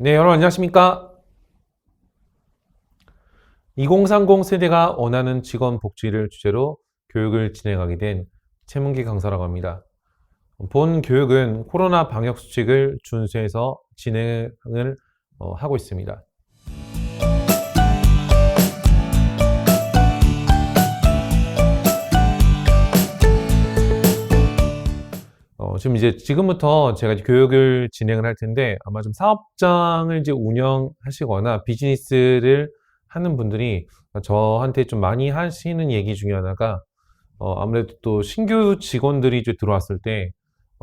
네, 여러분 안녕하십니까? 2030 세대가 원하는 직원 복지를 주제로 교육을 진행하게 된 최문기 강사라고 합니다. 본 교육은 코로나 방역 수칙을 준수해서 진행을 하고 있습니다. 지금부터 제가 이제 교육을 진행을 할 텐데, 아마 좀 사업장을 이제 운영하시거나 비즈니스를 하는 분들이 저한테 좀 많이 하시는 얘기 중에 하나가, 아무래도 또 신규 직원들이 이제 들어왔을 때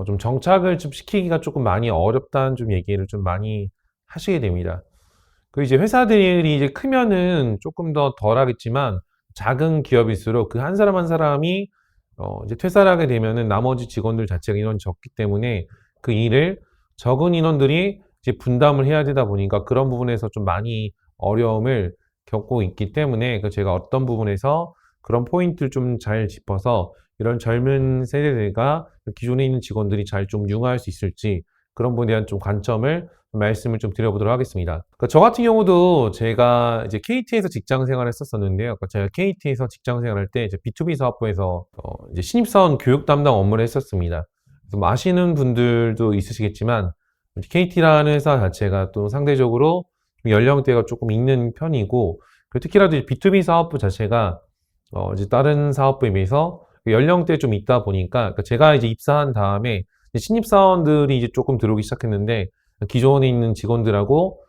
좀 정착을 좀 시키기가 조금 많이 어렵다는 좀 얘기를 좀 많이 하시게 됩니다. 그 이제 회사들이 이제 크면은 조금 더 덜하겠지만, 작은 기업일수록 그 한 사람 한 사람이 이제 퇴사를 하게 되면은 나머지 직원들 자체가 인원이 적기 때문에 그 일을 적은 인원들이 이제 분담을 해야 되다 보니까 그런 부분에서 좀 많이 어려움을 겪고 있기 때문에, 제가 어떤 부분에서 그런 포인트를 좀 잘 짚어서 이런 젊은 세대들과 기존에 있는 직원들이 잘 좀 융화할 수 있을지, 그런 부분에 대한 좀 관점을 말씀을 좀 드려보도록 하겠습니다. 저 같은 경우도 제가 이제 KT에서 직장 생활을 했었었는데요. 제가 KT에서 직장 생활할 때 이제 B2B 사업부에서 이제 신입사원 교육 담당 업무를 했었습니다. 그래서 뭐 아시는 분들도 있으시겠지만, KT라는 회사 자체가 또 상대적으로 연령대가 조금 있는 편이고, 특히라도 B2B 사업부 자체가 이제 다른 사업부에 비해서 연령대 좀 있다 보니까, 제가 이제 입사한 다음에 신입사원들이 이제 조금 들어오기 시작했는데, 기존에 있는 직원들하고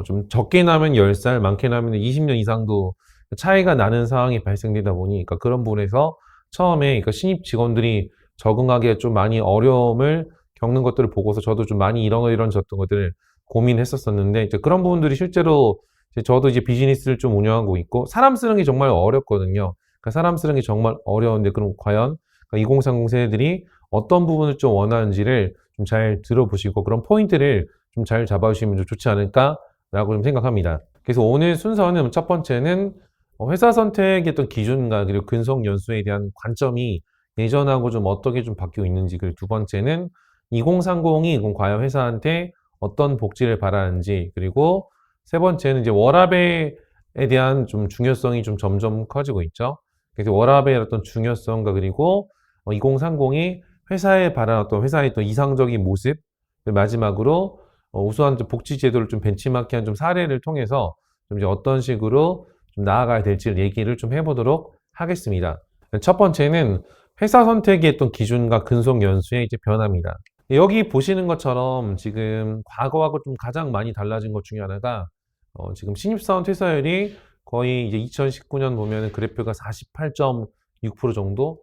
좀 적게 나면 10살, 많게 나면 20년 이상도 차이가 나는 상황이 발생되다 보니까, 그런 부분에서 처음에 신입 직원들이 적응하기에 좀 많이 어려움을 겪는 것들을 보고서 저도 좀 많이 이런 저런 것들을 고민했었었는데, 이제 그런 부분들이 실제로 저도 이제 비즈니스를 좀 운영하고 있고, 사람 쓰는 게 정말 어렵거든요. 사람 쓰는 게 정말 어려운데, 그럼 과연 2030 세대들이 어떤 부분을 좀 원하는지를 좀 잘 들어보시고, 그런 포인트를 좀 잘 잡아주시면 좀 좋지 않을까라고 좀 생각합니다. 그래서 오늘 순서는 첫 번째는 회사 선택했던 기준과 그리고 근속 연수에 대한 관점이 예전하고 좀 어떻게 좀 바뀌고 있는지, 그리고 두 번째는 2030이 과연 회사한테 어떤 복지를 바라는지, 그리고 세 번째는 이제 워라밸에 대한 좀 중요성이 좀 점점 커지고 있죠. 그래서 워라밸의 어떤 중요성과, 그리고 2030이 회사에 바라는 어떤 회사의 또 이상적인 모습, 마지막으로 우수한 복지 제도를 좀 벤치마킹한 좀 사례를 통해서 좀 이제 어떤 식으로 좀 나아가야 될지를 얘기를 좀 해보도록 하겠습니다. 첫 번째는 회사 선택의 어떤 기준과 근속 연수의 이제 변화입니다. 여기 보시는 것처럼 지금 과거하고 좀 가장 많이 달라진 것 중에 하나가, 지금 신입사원 퇴사율이 거의 이제 2019년 보면 그래프가 48.6% 정도,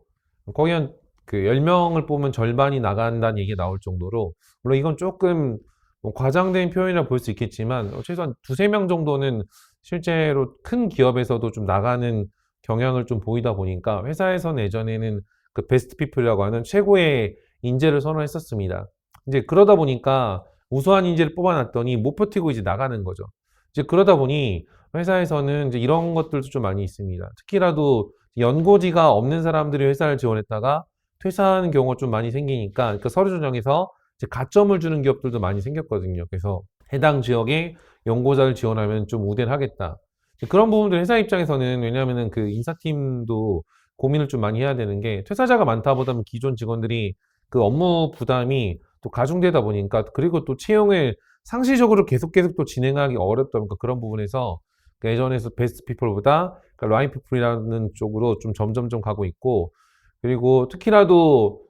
거의 한 10명을 뽑으면 절반이 나간다는 얘기가 나올 정도로, 물론 이건 조금 뭐 과장된 표현이라 볼 수 있겠지만, 최소한 두세 명 정도는 실제로 큰 기업에서도 좀 나가는 경향을 좀 보이다 보니까, 회사에서는 예전에는 그 베스트 피플이라고 하는 최고의 인재를 선호했었습니다. 이제 그러다 보니까 우수한 인재를 뽑아놨더니 못 버티고 이제 나가는 거죠. 이제 그러다 보니 회사에서는 이제 이런 것들도 좀 많이 있습니다. 특히라도 연고지가 없는 사람들이 회사를 지원했다가 퇴사하는 경우가 좀 많이 생기니까, 그 서류 전형에서 이제 가점을 주는 기업들도 많이 생겼거든요. 그래서 해당 지역에 연고자를 지원하면 좀 우대하겠다. 그런 부분들 회사 입장에서는, 왜냐하면 그 인사팀도 고민을 좀 많이 해야 되는 게, 퇴사자가 많다 보다는 기존 직원들이 그 업무 부담이 또 가중되다 보니까, 그리고 또 채용을 상시적으로 계속 또 진행하기 어렵다 보니까, 그런 부분에서 예전에서 베스트 피플보다 라인 피플이라는 쪽으로 좀 점점점 가고 있고, 그리고 특히라도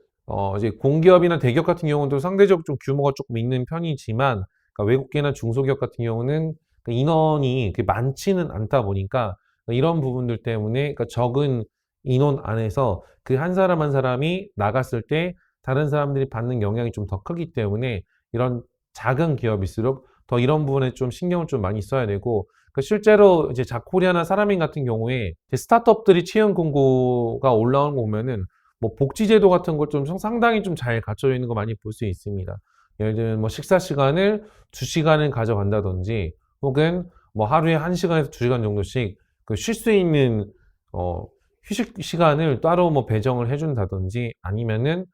이제 공기업이나 대기업 같은 경우도 상대적으로 좀 규모가 조금 있는 편이지만, 외국계나 중소기업 같은 경우는 인원이 많지는 않다 보니까, 이런 부분들 때문에 적은 인원 안에서 그 한 사람 한 사람이 나갔을 때 다른 사람들이 받는 영향이 좀 더 크기 때문에, 이런 작은 기업일수록 더 이런 부분에 좀 신경을 좀 많이 써야 되고, 실제로 이제 자코리아나 사람인 같은 경우에 스타트업들이 채용 공고가 올라오는 거 보면은, 뭐 복지제도 같은 것 좀 상당히 좀 잘 갖춰져 있는 거 많이 볼 수 있습니다. 예를 들면 뭐 식사 시간을 2시간을 가져간다든지, 혹은 뭐 하루에 1시간에서 2시간 정도씩 쉴 수 있는 휴식 시간을 따로 뭐 배정을 해준다든지, 아니면은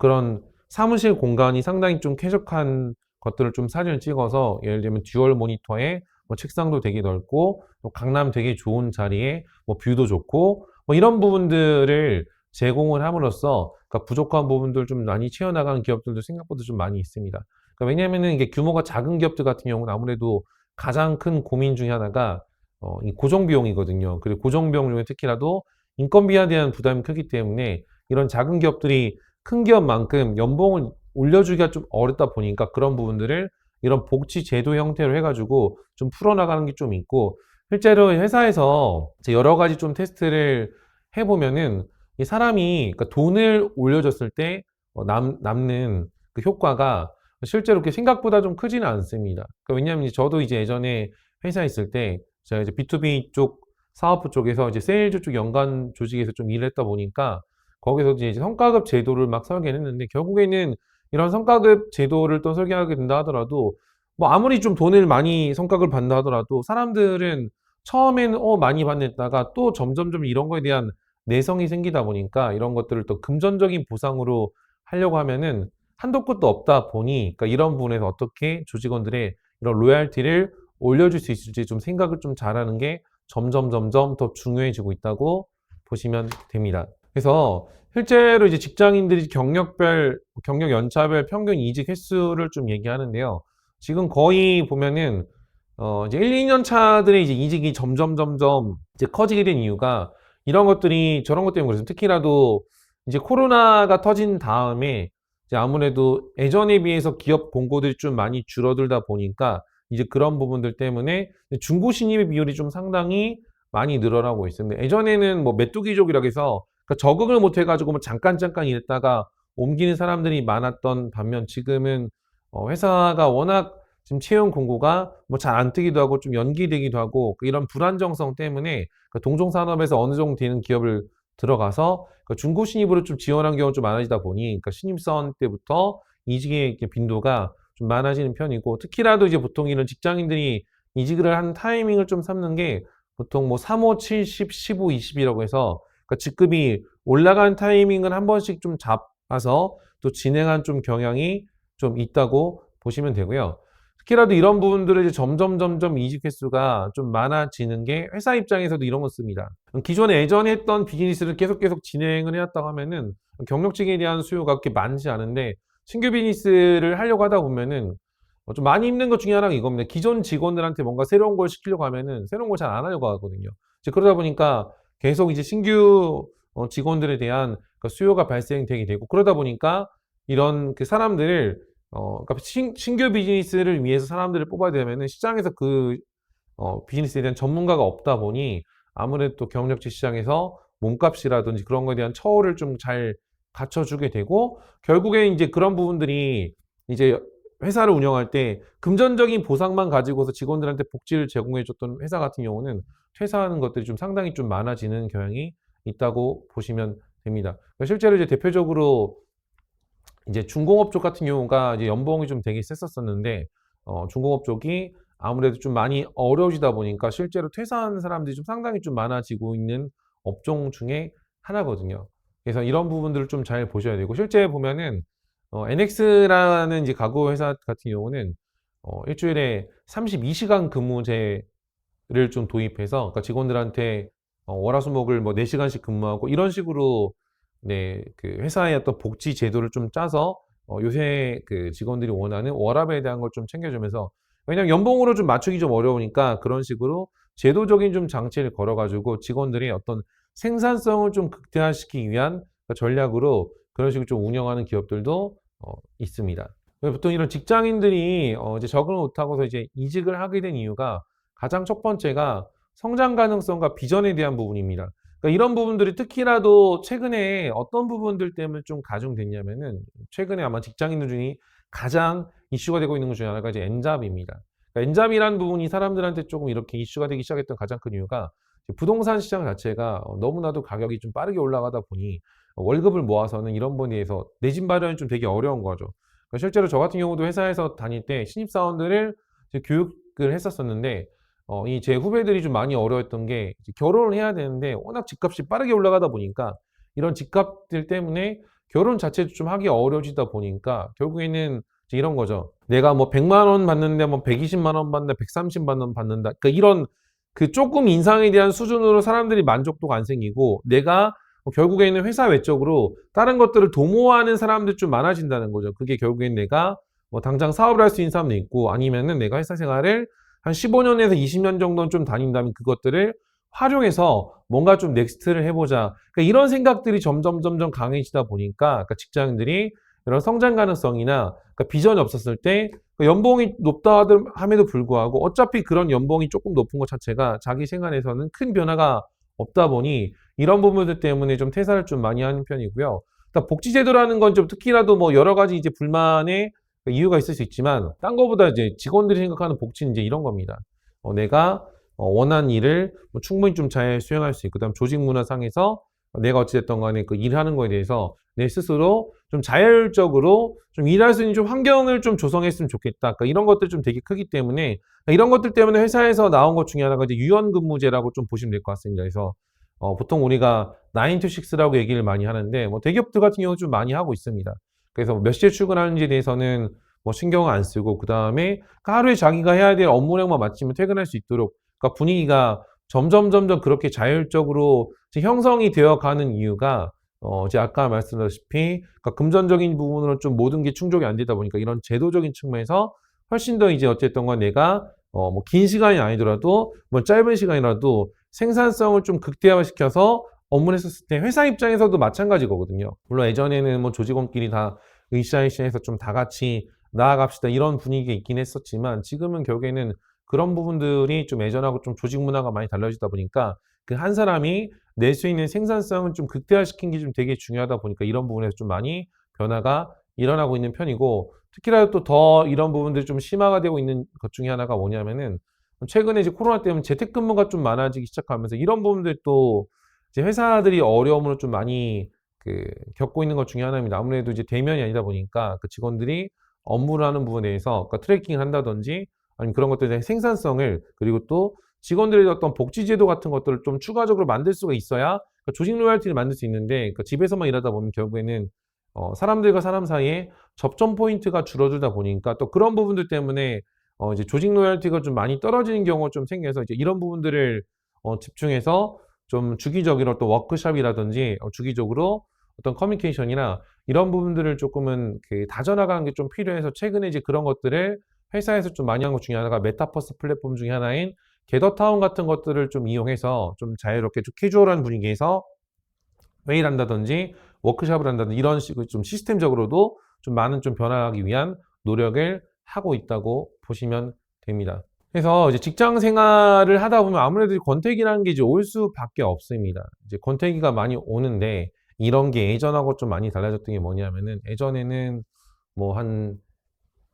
그런 사무실 공간이 상당히 좀 쾌적한 것들을 좀 사진을 찍어서 예를 들면 듀얼 모니터에 뭐 책상도 되게 넓고 또 강남 되게 좋은 자리에 뭐 뷰도 좋고 뭐 이런 부분들을 제공을 함으로써 그러니까 부족한 부분들 좀 많이 채워나가는 기업들도 생각보다 좀 많이 있습니다. 그러니까 왜냐면은 이게 규모가 작은 기업들 같은 경우는 아무래도 가장 큰 고민 중에 하나가 이 고정 비용이거든요. 그리고 고정 비용 중에 특히라도 인건비에 대한 부담이 크기 때문에 이런 작은 기업들이 큰 기업만큼 연봉을 올려주기가 좀 어렵다 보니까 그런 부분들을 이런 복지 제도 형태로 해가지고 좀 풀어나가는 게 좀 있고 실제로 회사에서 이제 여러 가지 좀 테스트를 해보면은 이 사람이 그러니까 돈을 올려줬을 때 남는 그 효과가 실제로 그렇게 생각보다 좀 크지는 않습니다. 그러니까 왜냐하면 저도 이제 예전에 회사에 있을 때 제가 이제 B2B 쪽 사업부 쪽에서 이제 세일즈 쪽 연간 조직에서 좀 일을 했다 보니까 거기서 이제 성과급 제도를 막 설계를 했는데 결국에는 이런 성과급 제도를 또 설계하게 된다 하더라도 뭐 아무리 좀 돈을 많이 성과급을 받는다 하더라도 사람들은 처음에는 많이 받냈다가 또 점점점 이런 거에 대한 내성이 생기다 보니까 이런 것들을 또 금전적인 보상으로 하려고 하면은 한도 끝도 없다 보니 그러니까 이런 부분에서 어떻게 조직원들의 이런 로얄티를 올려줄 수 있을지 좀 생각을 좀 잘하는 게 점점 더 중요해지고 있다고 보시면 됩니다. 그래서 실제로 이제 직장인들이 경력 연차별 평균 이직 횟수를 좀 얘기하는데요. 지금 거의 보면은 이제 1, 2년 차들의 이제 이직이 점점 이제 커지게 된 이유가 이런 것들이 저런 것 때문에 그래서 특히라도 이제 코로나가 터진 다음에 이제 아무래도 예전에 비해서 기업 공고들이 좀 많이 줄어들다 보니까 이제 그런 부분들 때문에 중고 신입의 비율이 좀 상당히 많이 늘어나고 있습니다. 예전에는 뭐 메뚜기족이라고 해서 그러니까 적응을 못 해가지고 뭐 잠깐 일했다가 옮기는 사람들이 많았던 반면 지금은 회사가 워낙 지금 채용 공고가 뭐 잘 안 뜨기도 하고 좀 연기되기도 하고 이런 불안정성 때문에 동종산업에서 어느 정도 되는 기업을 들어가서 중고 신입으로 좀 지원한 경우가 좀 많아지다 보니 그러니까 신입사원 때부터 이직의 빈도가 좀 많아지는 편이고 특히라도 이제 보통 이런 직장인들이 이직을 한 타이밍을 좀 삼는 게 보통 뭐 3호, 70, 15, 20이라고 해서 그러니까 직급이 올라간 타이밍을 한 번씩 좀 잡아서 또 진행한 좀 경향이 좀 있다고 보시면 되고요. 특히라도 이런 부분들을 이제 점점 이직 횟수가 좀 많아지는 게 회사 입장에서도 이런 거 씁니다. 기존에 예전에 했던 비즈니스를 계속 진행을 해왔다고 하면은 경력직에 대한 수요가 그렇게 많지 않은데 신규 비즈니스를 하려고 하다 보면은 좀 많이 힘든 것 중에 하나가 이겁니다. 기존 직원들한테 뭔가 새로운 걸 시키려고 하면은 새로운 걸 잘 안 하려고 하거든요. 이제 그러다 보니까 계속 이제 신규 직원들에 대한 수요가 발생되게 되고 그러다 보니까 이런 그 사람들을 그러니까 신규 비즈니스를 위해서 사람들을 뽑아야 되면은 시장에서 그 비즈니스에 대한 전문가가 없다 보니 아무래도 또 경력직 시장에서 몸값이라든지 그런 거에 대한 처우를 좀 잘 갖춰주게 되고 결국에 이제 그런 부분들이 이제 회사를 운영할 때 금전적인 보상만 가지고서 직원들한테 복지를 제공해줬던 회사 같은 경우는 퇴사하는 것들이 좀 상당히 좀 많아지는 경향이 있다고 보시면 됩니다. 실제로 이제 대표적으로 이제 중공업 쪽 같은 경우가 이제 연봉이 좀 되게 셌었었는데 중공업 쪽이 아무래도 좀 많이 어려워지다 보니까 실제로 퇴사하는 사람들이 좀 상당히 좀 많아지고 있는 업종 중에 하나거든요. 그래서 이런 부분들을 좀 잘 보셔야 되고 실제 보면은 NX라는 이제 가구 회사 같은 경우는 일주일에 32시간 근무제를 좀 도입해서 그러니까 직원들한테 월화수목을 뭐 4시간씩 근무하고 이런 식으로 네, 그 회사의 어떤 복지 제도를 좀 짜서 요새 그 직원들이 원하는 워라밸에 대한 걸 좀 챙겨주면서 왜냐면 연봉으로 좀 맞추기 좀 어려우니까 그런 식으로 제도적인 좀 장치를 걸어가지고 직원들의 어떤 생산성을 좀 극대화시키기 위한 전략으로 그런 식으로 좀 운영하는 기업들도 있습니다. 보통 이런 직장인들이 이제 적응을 못하고서 이제 이직을 하게 된 이유가 가장 첫 번째가 성장 가능성과 비전에 대한 부분입니다. 그러니까 이런 부분들이 특히라도 최근에 어떤 부분들 때문에 좀 가중됐냐면은 최근에 아마 직장인들 중에 가장 이슈가 되고 있는 것 중에 하나가 이제 엔잡입니다. 그러니까 엔잡이라는 부분이 사람들한테 조금 이렇게 이슈가 되기 시작했던 가장 큰 이유가 부동산 시장 자체가 너무나도 가격이 좀 빠르게 올라가다 보니 월급을 모아서는 이런 부분에 대해서 내 집 마련이 좀 되게 어려운 거죠. 그러니까 실제로 저 같은 경우도 회사에서 다닐 때 신입사원들을 교육을 했었었는데 이 제 후배들이 좀 많이 어려웠던 게 결혼을 해야 되는데 워낙 집값이 빠르게 올라가다 보니까 이런 집값들 때문에 결혼 자체도 좀 하기 어려워지다 보니까 결국에는 이런 거죠. 내가 뭐 100만 원 받는데 뭐 120만 원 받는다, 130만 원 받는다. 그러니까 이런 그 조금 인상에 대한 수준으로 사람들이 만족도가 안 생기고 내가 결국에는 회사 외적으로 다른 것들을 도모하는 사람들이 좀 많아진다는 거죠. 그게 결국엔 내가 뭐 당장 사업을 할 수 있는 사람도 있고 아니면은 내가 회사 생활을 한 15년에서 20년 정도는 좀 다닌다면 그것들을 활용해서 뭔가 좀 넥스트를 해보자. 그러니까 이런 생각들이 점점 강해지다 보니까 그러니까 직장인들이 이런 성장 가능성이나 그러니까 비전이 없었을 때 연봉이 높다 함에도 불구하고 어차피 그런 연봉이 조금 높은 것 자체가 자기 생활에서는 큰 변화가 없다 보니 이런 부분들 때문에 좀 퇴사를 좀 많이 하는 편이고요. 그러니까 복지제도라는 건 좀 특히나도 뭐 여러 가지 이제 불만의 이유가 있을 수 있지만 딴 거보다 이제 직원들이 생각하는 복지는 이제 이런 겁니다. 내가 원하는 일을 뭐 충분히 좀 잘 수행할 수 있고, 그다음 조직 문화상에서 내가 어찌됐든 간에 그 일하는 거에 대해서 내 스스로 좀 자율적으로 좀 일할 수 있는 좀 환경을 좀 조성했으면 좋겠다. 그러니까 이런 것들 좀 되게 크기 때문에 이런 것들 때문에 회사에서 나온 것 중에 하나가 이제 유연근무제라고 좀 보시면 될 것 같습니다. 그래서 보통 우리가 9 to 6라고 얘기를 많이 하는데 뭐 대기업들 같은 경우 좀 많이 하고 있습니다. 그래서 몇 시에 출근하는지에 대해서는 뭐 신경을 안 쓰고 그다음에 하루에 자기가 해야 될 업무량만 마치면 퇴근할 수 있도록 그러니까 분위기가 점점 그렇게 자율적으로 형성이 되어 가는 이유가 이제 아까 말씀드렸다시피 그러니까 금전적인 부분으로 좀 모든 게 충족이 안 되다 보니까 이런 제도적인 측면에서 훨씬 더 이제 어쨌든 간 내가 뭐 긴 시간이 아니더라도 뭐 짧은 시간이라도 생산성을 좀 극대화시켜서 업무를 했었을 때 회사 입장에서도 마찬가지거든요. 물론 예전에는 뭐 조직원끼리 다 으쌰으쌰해서 좀 다 같이 나아갑시다 이런 분위기가 있긴 했었지만 지금은 결국에는 그런 부분들이 좀 예전하고 좀 조직 문화가 많이 달라지다 보니까 그 한 사람이 낼 수 있는 생산성을 좀 극대화시킨 게 좀 되게 중요하다 보니까 이런 부분에서 좀 많이 변화가 일어나고 있는 편이고 특히나 또 더 이런 부분들이 좀 심화가 되고 있는 것 중에 하나가 뭐냐면은 최근에 이제 코로나 때문에 재택근무가 좀 많아지기 시작하면서 이런 부분들 또 이제 회사들이 어려움으로 좀 많이 겪고 있는 것 중에 하나입니다. 아무래도 이제 대면이 아니다 보니까 그 직원들이 업무를 하는 부분에 대해서 그러니까 트래킹을 한다든지 아니면 그런 것들에 대한 생산성을 그리고 또 직원들의 어떤 복지제도 같은 것들을 좀 추가적으로 만들 수가 있어야 그러니까 조직 로열티를 만들 수 있는데 그러니까 집에서만 일하다 보면 결국에는 사람들과 사람 사이에 접점 포인트가 줄어들다 보니까 또 그런 부분들 때문에 이제 조직 로열티가 좀 많이 떨어지는 경우가 좀 생겨서 이제 이런 부분들을 집중해서 좀 주기적으로 또 워크숍이라든지 주기적으로 어떤 커뮤니케이션이나 이런 부분들을 조금은 다져나가는 게 좀 필요해서 최근에 이제 그런 것들을 회사에서 좀 많이 한 것 중에 하나가 메타버스 플랫폼 중에 하나인 게더타운 같은 것들을 좀 이용해서 좀 자유롭게 좀 캐주얼한 분위기에서 회의를 한다든지 워크숍을 한다든지 이런 식으로 좀 시스템적으로도 좀 많은 좀 변화하기 위한 노력을 하고 있다고 보시면 됩니다. 그래서 이제 직장 생활을 하다 보면 아무래도 권태기라는 게 이제 올 수밖에 없습니다. 이제 권태기가 많이 오는데 이런 게 예전하고 좀 많이 달라졌던 게 뭐냐면은 예전에는 뭐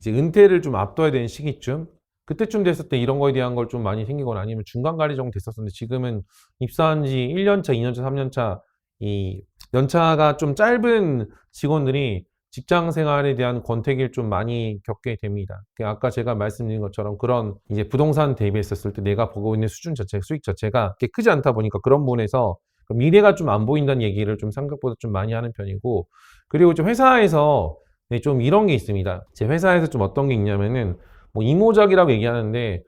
이제 은퇴를 좀 앞둬야 되는 시기쯤 그때쯤 됐을 때 이런 거에 대한 걸 좀 많이 생기거나 아니면 중간 관리 정도 됐었는데 지금은 입사한 지 1년 차, 2년 차, 3년 차 이 연차가 좀 짧은 직원들이 직장 생활에 대한 권태기를 좀 많이 겪게 됩니다. 아까 제가 말씀드린 것처럼 그런 이제 부동산 대비했었을 때 내가 보고 있는 수준 자체, 수익 자체가 그렇게 크지 않다 보니까 그런 부분에서 미래가 좀 안 보인다는 얘기를 좀 생각보다 좀 많이 하는 편이고 그리고 좀 회사에서 좀 이런 게 있습니다. 제 회사에서 좀 어떤 게 있냐면은 뭐 이모작이라고 얘기하는데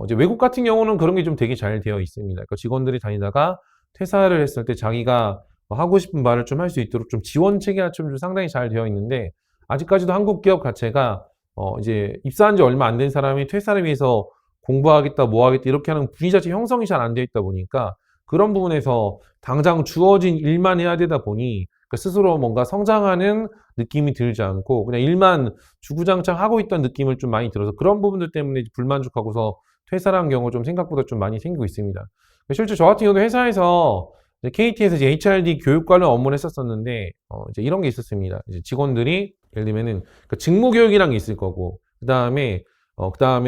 이제 외국 같은 경우는 그런 게 좀 되게 잘 되어 있습니다. 그러니까 직원들이 다니다가 퇴사를 했을 때 자기가 하고 싶은 말을 좀 할 수 있도록 좀 지원 체계가 좀 상당히 잘 되어 있는데 아직까지도 한국 기업 자체가 이제 입사한 지 얼마 안 된 사람이 퇴사를 위해서 공부하겠다, 뭐 하겠다 이렇게 하는 분위기 자체 형성이 잘 안 되어 있다 보니까 그런 부분에서 당장 주어진 일만 해야 되다 보니 스스로 뭔가 성장하는 느낌이 들지 않고 그냥 일만 주구장창 하고 있다는 느낌을 좀 많이 들어서 그런 부분들 때문에 불만족하고서 퇴사라는 경우가 좀 생각보다 좀 많이 생기고 있습니다. 실제 저 같은 경우도 회사에서 KT에서 이제 HRD 교육 관련 업무를 했었었는데 이제 이런 게 있었습니다. 이제 직원들이 예를 들면은 직무 교육이란 게 있을 거고 그다음에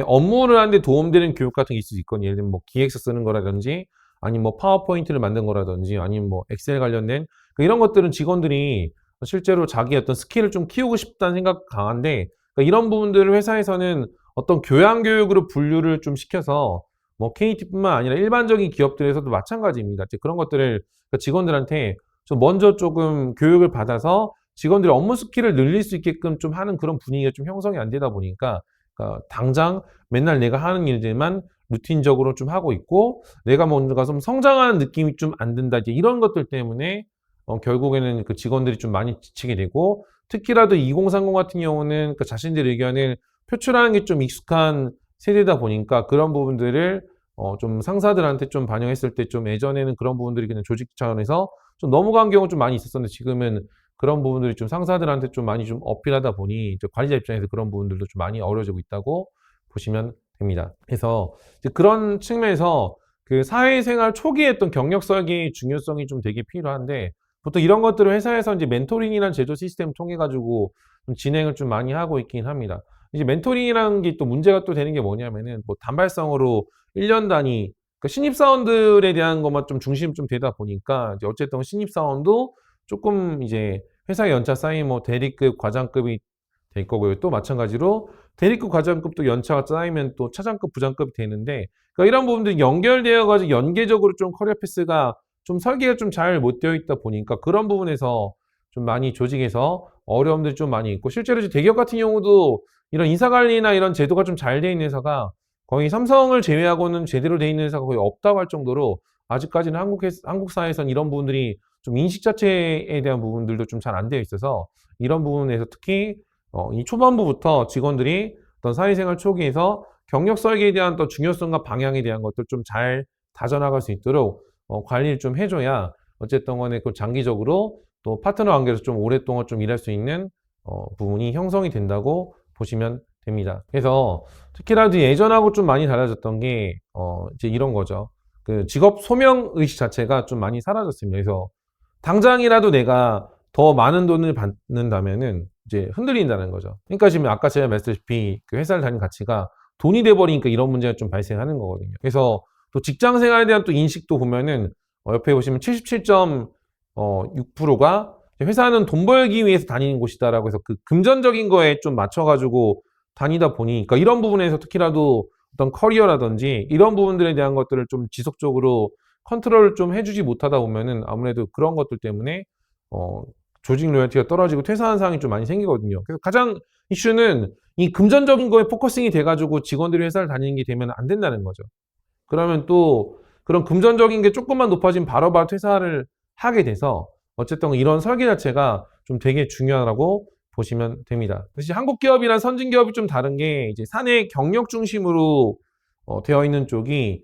업무를 하는데 도움되는 교육 같은 게 있을 수 있거든요. 예를 들면 뭐 기획서 쓰는 거라든지 아니면 뭐 파워포인트를 만든 거라든지 아니면 뭐 엑셀 관련된 이런 것들은 직원들이 실제로 자기 어떤 스킬을 좀 키우고 싶다는 생각 강한데 이런 부분들을 회사에서는 어떤 교양 교육으로 분류를 좀 시켜서 뭐 KT뿐만 아니라 일반적인 기업들에서도 마찬가지입니다. 그런 것들을 직원들한테 좀 먼저 조금 교육을 받아서 직원들이 업무 스킬을 늘릴 수 있게끔 좀 하는 그런 분위기가 좀 형성이 안 되다 보니까 그러니까 당장 맨날 내가 하는 일들만 루틴적으로 좀 하고 있고 내가 뭔가 좀 성장하는 느낌이 좀 안 든다. 이제 이런 것들 때문에 결국에는 그 직원들이 좀 많이 지치게 되고 특히라도 2030 같은 경우는 그 자신들의 의견을 표출하는 게 좀 익숙한 세대다 보니까 그런 부분들을 좀 상사들한테 좀 반영했을 때 좀 예전에는 그런 부분들이 그냥 조직 차원에서 좀 넘어간 경우가 좀 많이 있었었는데 지금은 그런 부분들이 좀 상사들한테 좀 많이 좀 어필하다 보니 이제 관리자 입장에서 그런 부분들도 좀 많이 어려워지고 있다고 보시면 됩니다. 그래서 이제 그런 측면에서 그 사회생활 초기에 했던 경력 설계의 중요성이 좀 되게 필요한데 보통 이런 것들을 회사에서 이제 멘토링이라는 제도 시스템을 통해 가지고 좀 진행을 좀 많이 하고 있긴 합니다. 이제 멘토링이라는 게 또 문제가 또 되는 게 뭐냐면은 뭐 단발성으로 1년 단위 그러니까 신입사원들에 대한 것만 좀 중심 좀 되다 보니까 이제 어쨌든 신입사원도 조금 이제 회사 연차 쌓이면 뭐 대리급, 과장급이 될 거고요. 또 마찬가지로 대리급, 과장급도 연차가 쌓이면 또 차장급, 부장급이 되는데 그러니까 이런 부분들이 연결되어 가지고 연계적으로 좀 커리어 패스가 좀 설계가 좀 잘 못 되어 있다 보니까 그런 부분에서 좀 많이 조직에서 어려움들이 좀 많이 있고 실제로 이제 대기업 같은 경우도 이런 인사관리나 이런 제도가 좀 잘 돼 있는 회사가 거의 삼성을 제외하고는 제대로 돼 있는 회사가 거의 없다고 할 정도로 아직까지는 한국 사회에서는 이런 부분들이 좀 인식 자체에 대한 부분들도 좀 잘 안 되어 있어서 이런 부분에서 특히 이 초반부부터 직원들이 어떤 사회생활 초기에서 경력 설계에 대한 또 중요성과 방향에 대한 것들 좀 잘 다져나갈 수 있도록 관리를 좀 해줘야 어쨌든 간에 그 장기적으로 또 파트너 관계에서 좀 오랫동안 좀 일할 수 있는 부분이 형성이 된다고 보시면 됩니다. 그래서 특히나 예전하고 좀 많이 달라졌던 게 이제 이런 거죠. 그 직업 소명 의식 자체가 좀 많이 사라졌습니다. 그래서 당장이라도 내가 더 많은 돈을 받는다면은 이제 흔들린다는 거죠. 그러니까 지금 아까 제가 말했다시피 그 회사를 다니는 가치가 돈이 돼 버리니까 이런 문제가 좀 발생하는 거거든요. 그래서 또 직장 생활에 대한 또 인식도 보면은 옆에 보시면 77.6%가 회사는 돈 벌기 위해서 다니는 곳이다라고 해서 그 금전적인 거에 좀 맞춰가지고 다니다 보니까 이런 부분에서 특히라도 어떤 커리어라든지 이런 부분들에 대한 것들을 좀 지속적으로 컨트롤을 좀 해주지 못하다 보면은 아무래도 그런 것들 때문에 조직 로열티가 떨어지고 퇴사하는 상황이 좀 많이 생기거든요. 그래서 가장 이슈는 이 금전적인 거에 포커싱이 돼가지고 직원들이 회사를 다니는 게 되면 안 된다는 거죠. 그러면 또 그런 금전적인 게 조금만 높아지면 바로바로 퇴사를 하게 돼서 어쨌든 이런 설계 자체가 좀 되게 중요하다고 보시면 됩니다. 사실 한국 기업이랑 선진 기업이 좀 다른 게 이제 사내 경력 중심으로 되어 있는 쪽이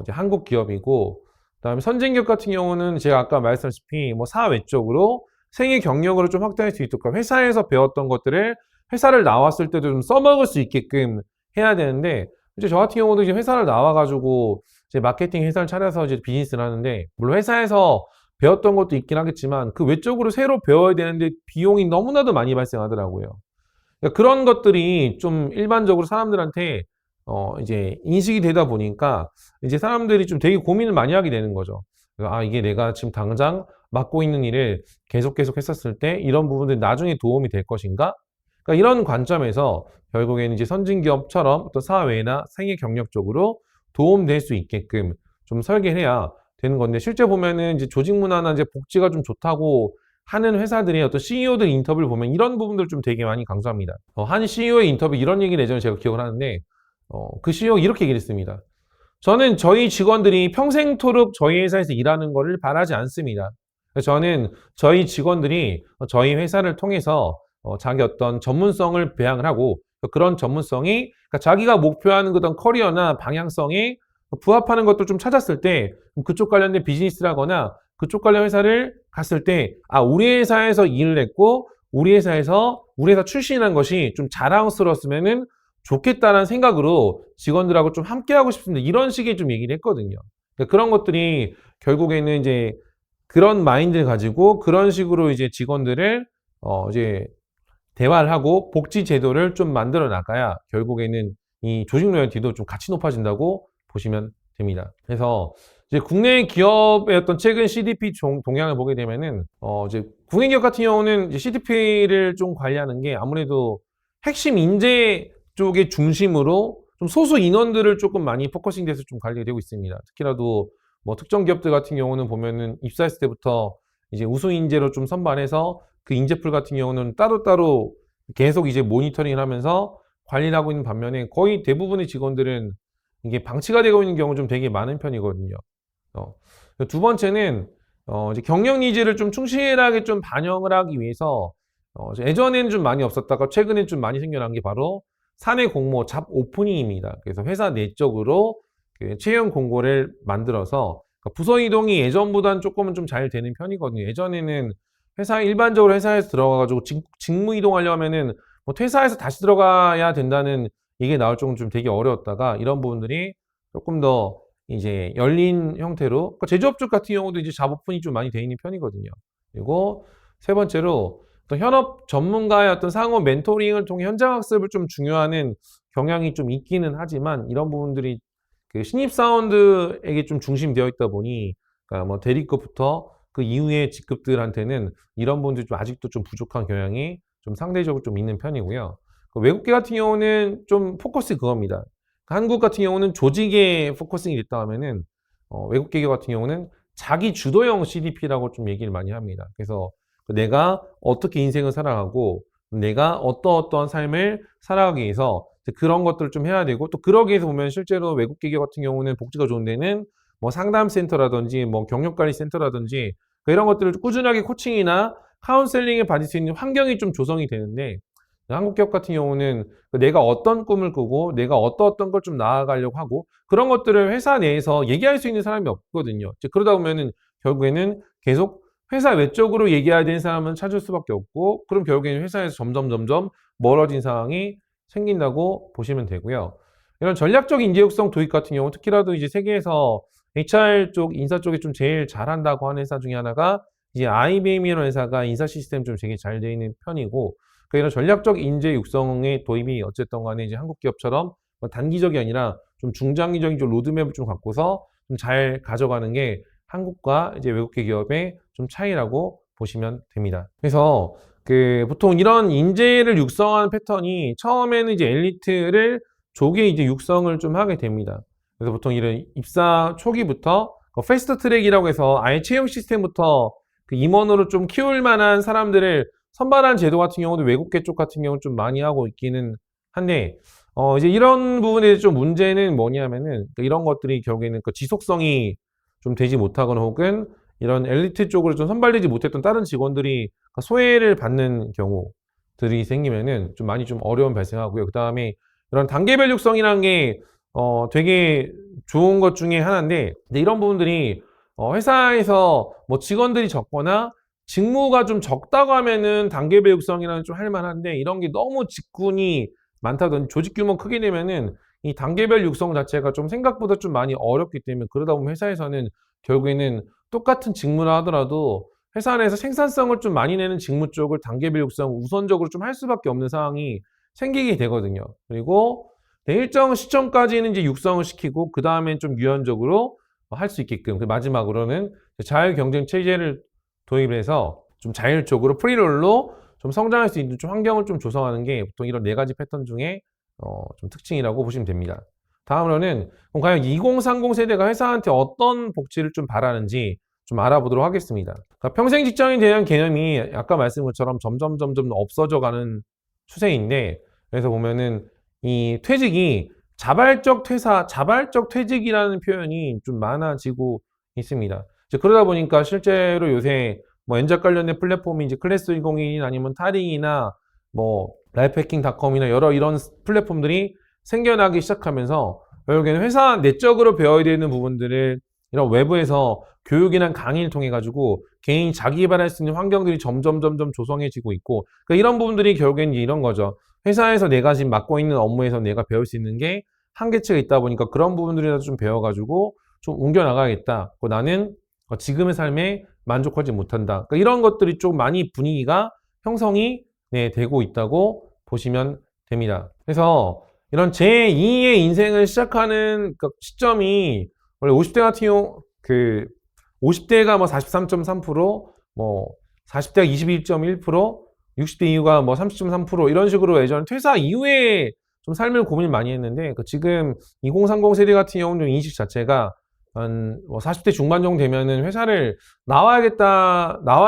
이제 한국 기업이고 그다음에 선진 기업 같은 경우는 제가 아까 말씀드렸다시피 뭐 사회 쪽으로 생애 경력으로 좀 확대할 수 있도록 회사에서 배웠던 것들을 회사를 나왔을 때도 좀 써먹을 수 있게끔 해야 되는데 이제 저 같은 경우도 이제 회사를 나와가지고 이제 마케팅 회사를 차려서 이제 비즈니스를 하는데 물론 회사에서 배웠던 것도 있긴 하겠지만 그 외적으로 새로 배워야 되는데 비용이 너무나도 많이 발생하더라고요. 그러니까 그런 것들이 좀 일반적으로 사람들한테 이제 인식이 되다 보니까 이제 사람들이 좀 되게 고민을 많이 하게 되는 거죠. 아, 이게 내가 지금 당장 맡고 있는 일을 계속 했었을 때 이런 부분들이 나중에 도움이 될 것인가? 그러니까 이런 관점에서 결국에는 이제 선진기업처럼 어떤 사회나 생애 경력적으로 도움될 수 있게끔 좀 설계를 해야 되는 건데 실제 보면은 이제 조직 문화나 이제 복지가 좀 좋다고 하는 회사들의 어떤 CEO들 인터뷰를 보면 이런 부분들 좀 되게 많이 강조합니다. 한 CEO의 인터뷰 이런 얘기를 예전에 제가 기억을 하는데 그 CEO가 이렇게 얘기를 했습니다. 저는 저희 직원들이 평생토록 저희 회사에서 일하는 거를 바라지 않습니다. 저는 저희 직원들이 저희 회사를 통해서 자기 어떤 전문성을 배양을 하고 그런 전문성이 그러니까 자기가 목표하는 그런 커리어나 방향성에 부합하는 것도 좀 찾았을 때 그쪽 관련된 비즈니스라거나 그쪽 관련 회사를 갔을 때 아, 우리 회사에서 일을 했고 우리 회사 출신한 것이 좀 자랑스러웠으면은 좋겠다는 생각으로 직원들하고 좀 함께하고 싶습니다. 이런 식의 좀 얘기를 했거든요. 그러니까 그런 것들이 결국에는 이제 그런 마인드를 가지고 그런 식으로 이제 직원들을 이제 대화를 하고 복지 제도를 좀 만들어 나가야 결국에는 이 조직 로열티도 좀 같이 높아진다고 보시면 됩니다. 그래서 이제 국내 기업의 어떤 최근 CDP 동향을 보게 되면은 이제 국내 기업 같은 경우는 이제 CDP를 좀 관리하는 게 아무래도 핵심 인재 쪽의 중심으로 좀 소수 인원들을 조금 많이 포커싱 돼서 좀 관리되고 있습니다. 특히라도 뭐 특정 기업들 같은 경우는 보면은 입사했을 때부터 이제 우수 인재로 좀 선발해서 그 인재풀 같은 경우는 따로따로 계속 이제 모니터링을 하면서 관리를 하고 있는 반면에 거의 대부분의 직원들은 이게 방치가 되고 있는 경우 좀 되게 많은 편이거든요. 두 번째는 이제 경영 니즈를 좀 충실하게 좀 반영을 하기 위해서 예전에는 좀 많이 없었다가 최근에 좀 많이 생겨난 게 바로 사내 공모 잡 오프닝입니다. 그래서 회사 내적으로 그 채용 공고를 만들어서 부서 이동이 예전보다는 조금은 좀 잘 되는 편이거든요. 예전에는 일반적으로 회사에서 들어가가지고 직무 이동하려면은 뭐 퇴사해서 다시 들어가야 된다는 이게 나올 정도로 좀 되게 어려웠다가 이런 부분들이 조금 더 이제 열린 형태로, 그러니까 제조업종 같은 경우도 이제 잡 오픈이 좀 많이 돼 있는 편이거든요. 그리고 세 번째로 또 현업 전문가의 어떤 상호 멘토링을 통해 현장 학습을 좀 중요하는 경향이 좀 있기는 하지만 이런 부분들이 그 신입사원들에게 좀 중심되어 있다 보니, 그러니까 뭐 대리급부터 그 이후의 직급들한테는 이런 부분들이 좀 아직도 좀 부족한 경향이 좀 상대적으로 좀 있는 편이고요. 외국계 같은 경우는 좀 포커스 그겁니다. 한국 같은 경우는 조직에 포커싱이 됐다 하면은 외국계 기업 같은 경우는 자기 주도형 CDP라고 좀 얘기를 많이 합니다. 그래서 내가 어떻게 인생을 살아가고 내가 어떠한 삶을 살아가기 위해서 그런 것들을 좀 해야 되고, 또 그러기 위해서 보면 실제로 외국계 기업 같은 경우는 복지가 좋은 데는 뭐 상담센터라든지 뭐 경력관리센터라든지 이런 것들을 꾸준하게 코칭이나 카운셀링을 받을 수 있는 환경이 좀 조성이 되는데, 한국 기업 같은 경우는 내가 어떤 꿈을 꾸고 내가 어떤 걸 좀 나아가려고 하고 그런 것들을 회사 내에서 얘기할 수 있는 사람이 없거든요. 그러다 보면은 결국에는 계속 회사 외적으로 얘기해야 되는 사람은 찾을 수밖에 없고, 그럼 결국에는 회사에서 점점 멀어진 상황이 생긴다고 보시면 되고요. 이런 전략적 인재 육성 도입 같은 경우 특히라도 이제 세계에서 HR 쪽, 인사 쪽에 좀 제일 잘한다고 하는 회사 중에 하나가 이제 IBM이라는 회사가 인사 시스템 좀 되게 잘 되어 있는 편이고, 이런 전략적 인재 육성의 도입이 어쨌든 간에 이제 한국 기업처럼 단기적이 아니라 좀 중장기적인 좀 로드맵을 좀 갖고서 좀 잘 가져가는 게 한국과 이제 외국계 기업의 좀 차이라고 보시면 됩니다. 그래서 보통 이런 인재를 육성하는 패턴이 처음에는 이제 엘리트를 조기에 이제 육성을 좀 하게 됩니다. 그래서 보통 이런 입사 초기부터 패스트 트랙이라고 해서 아예 채용 시스템부터 그 임원으로 좀 키울 만한 사람들을 선발한 제도 같은 경우도 외국계 쪽 같은 경우는 좀 많이 하고 있기는 한데, 이제 이런 부분에 좀 문제는 뭐냐면은 이런 것들이 결국에는 그 지속성이 좀 되지 못하거나 혹은 이런 엘리트 쪽으로 좀 선발되지 못했던 다른 직원들이 소외를 받는 경우들이 생기면은 좀 많이 좀 어려움 발생하고요. 그 다음에 이런 단계별 육성이라는 게 되게 좋은 것 중에 하나인데, 근데 이런 부분들이 회사에서 뭐 직원들이 적거나 직무가 좀 적다고 하면은 단계별 육성이라는 좀 할만한데, 이런 게 너무 직군이 많다든지 조직 규모 크게 되면은 이 단계별 육성 자체가 좀 생각보다 좀 많이 어렵기 때문에, 그러다 보면 회사에서는 결국에는 똑같은 직무를 하더라도 회사 내에서 생산성을 좀 많이 내는 직무 쪽을 단계별 육성 우선적으로 좀 할 수밖에 없는 상황이 생기게 되거든요. 그리고 일정 시점까지는 이제 육성을 시키고 그 다음엔 좀 유연적으로 할 수 있게끔, 마지막으로는 자율 경쟁 체제를 도입을 해서 좀 자율적으로 프리롤로 좀 성장할 수 있는 좀 환경을 좀 조성하는 게 보통 이런 4가지 패턴 중에 좀 특징이라고 보시면 됩니다. 다음으로는 그럼 과연 2030 세대가 회사한테 어떤 복지를 좀 바라는지 좀 알아보도록 하겠습니다. 그러니까 평생 직장에 대한 개념이 아까 말씀한 것처럼 점점 없어져 가는 추세인데, 그래서 보면은 이 퇴직이 자발적 퇴사, 자발적 퇴직이라는 표현이 좀 많아지고 있습니다. 이제 그러다 보니까 실제로 요새 뭐 엔잡 관련된 플랫폼이 이제 클래스1021 아니면 타링이나 뭐 라이프해킹닷컴이나 여러 이런 플랫폼들이 생겨나기 시작하면서 결국에는 회사 내적으로 배워야 되는 부분들을 이런 외부에서 교육이나 강의를 통해 가지고 개인이 자기 개발할 수 있는 환경들이 점점 조성해지고 있고, 그러니까 이런 부분들이 결국에는 이런 거죠. 회사에서 내가 지금 맡고 있는 업무에서 내가 배울 수 있는 게 한계치가 있다 보니까 그런 부분들이라도 좀 배워가지고 좀 옮겨나가야겠다. 나는 지금의 삶에 만족하지 못한다. 그러니까 이런 것들이 좀 많이 분위기가 형성이 되고 있다고 보시면 됩니다. 그래서 이런 제2의 인생을 시작하는 시점이 원래 50대 같은 경우 50대가 뭐 43.3%, 뭐 40대가 21.1%, 60대 이후가 뭐 30.3% 이런 식으로 예전 퇴사 이후에 좀 삶을 고민을 많이 했는데, 지금 2030 세대 같은 경우는 인식 자체가 한 40대 중반 정도 되면은 회사를 나와야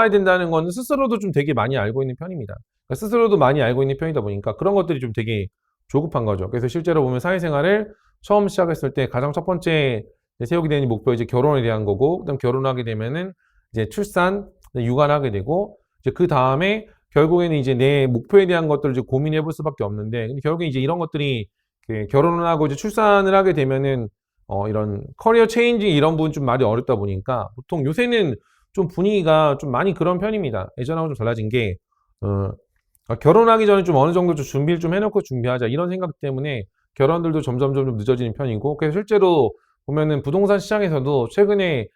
된다는 건 스스로도 좀 되게 많이 알고 있는 편입니다. 그러니까 스스로도 많이 알고 있는 편이다 보니까 그런 것들이 좀 되게 조급한 거죠. 그래서 실제로 보면 사회생활을 처음 시작했을 때 가장 첫 번째 세우게 되는 목표 이제 결혼에 대한 거고, 그다음 결혼하게 되면은 이제 출산, 육아를 하게 되고, 이제 그 다음에 결국에는 이제 내 목표에 대한 것들을 이제 고민해 볼 수밖에 없는데, 근데 결국에 이제 이런 것들이 결혼을 하고 이제 출산을 하게 되면은 이런 커리어 체인지 이런 부분 좀 말이 어렵다 보니까 보통 요새는 좀 분위기가 좀 많이 그런 편입니다. 예전하고 좀 달라진 게 결혼하기 전에 좀 어느 정도 좀 준비를 좀 해놓고 준비하자 이런 생각 때문에 결혼들도 점점 좀 늦어지는 편이고, 그래서 실제로 보면은 부동산 시장에서도 최근에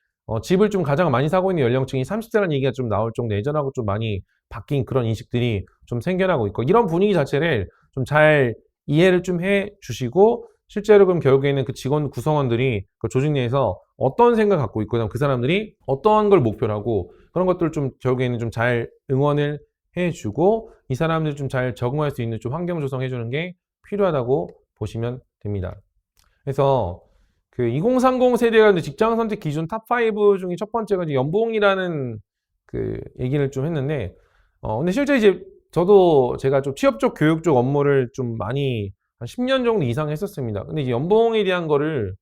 집을 좀 가장 많이 사고 있는 연령층이 30대라는 얘기가 좀 나올 정도 예전하고 좀 많이 바뀐 그런 인식들이 좀 생겨나고 있고, 이런 분위기 자체를 좀 잘 이해를 좀 해 주시고, 실제로 그럼 결국에는 그 직원 구성원들이 그 조직 내에서 어떤 생각을 갖고 있고, 그 사람들이 어떠한 걸 목표로 하고, 그런 것들을 좀 결국에는 좀 잘 응원을 해주고, 이 사람들 좀 잘 적응할 수 있는 좀 환경 조성해 주는 게 필요하다고 보시면 됩니다. 그래서 그 2030 세대가 직장 선택 기준 탑5 중에 첫 번째가 이제 연봉이라는 그 얘기를 좀 했는데, 근데 실제 이제 저도 제가 좀 취업 쪽 교육 쪽 업무를 좀 많이 한 10년 정도 이상 했었습니다. 근데 이제 연봉에 대한 거를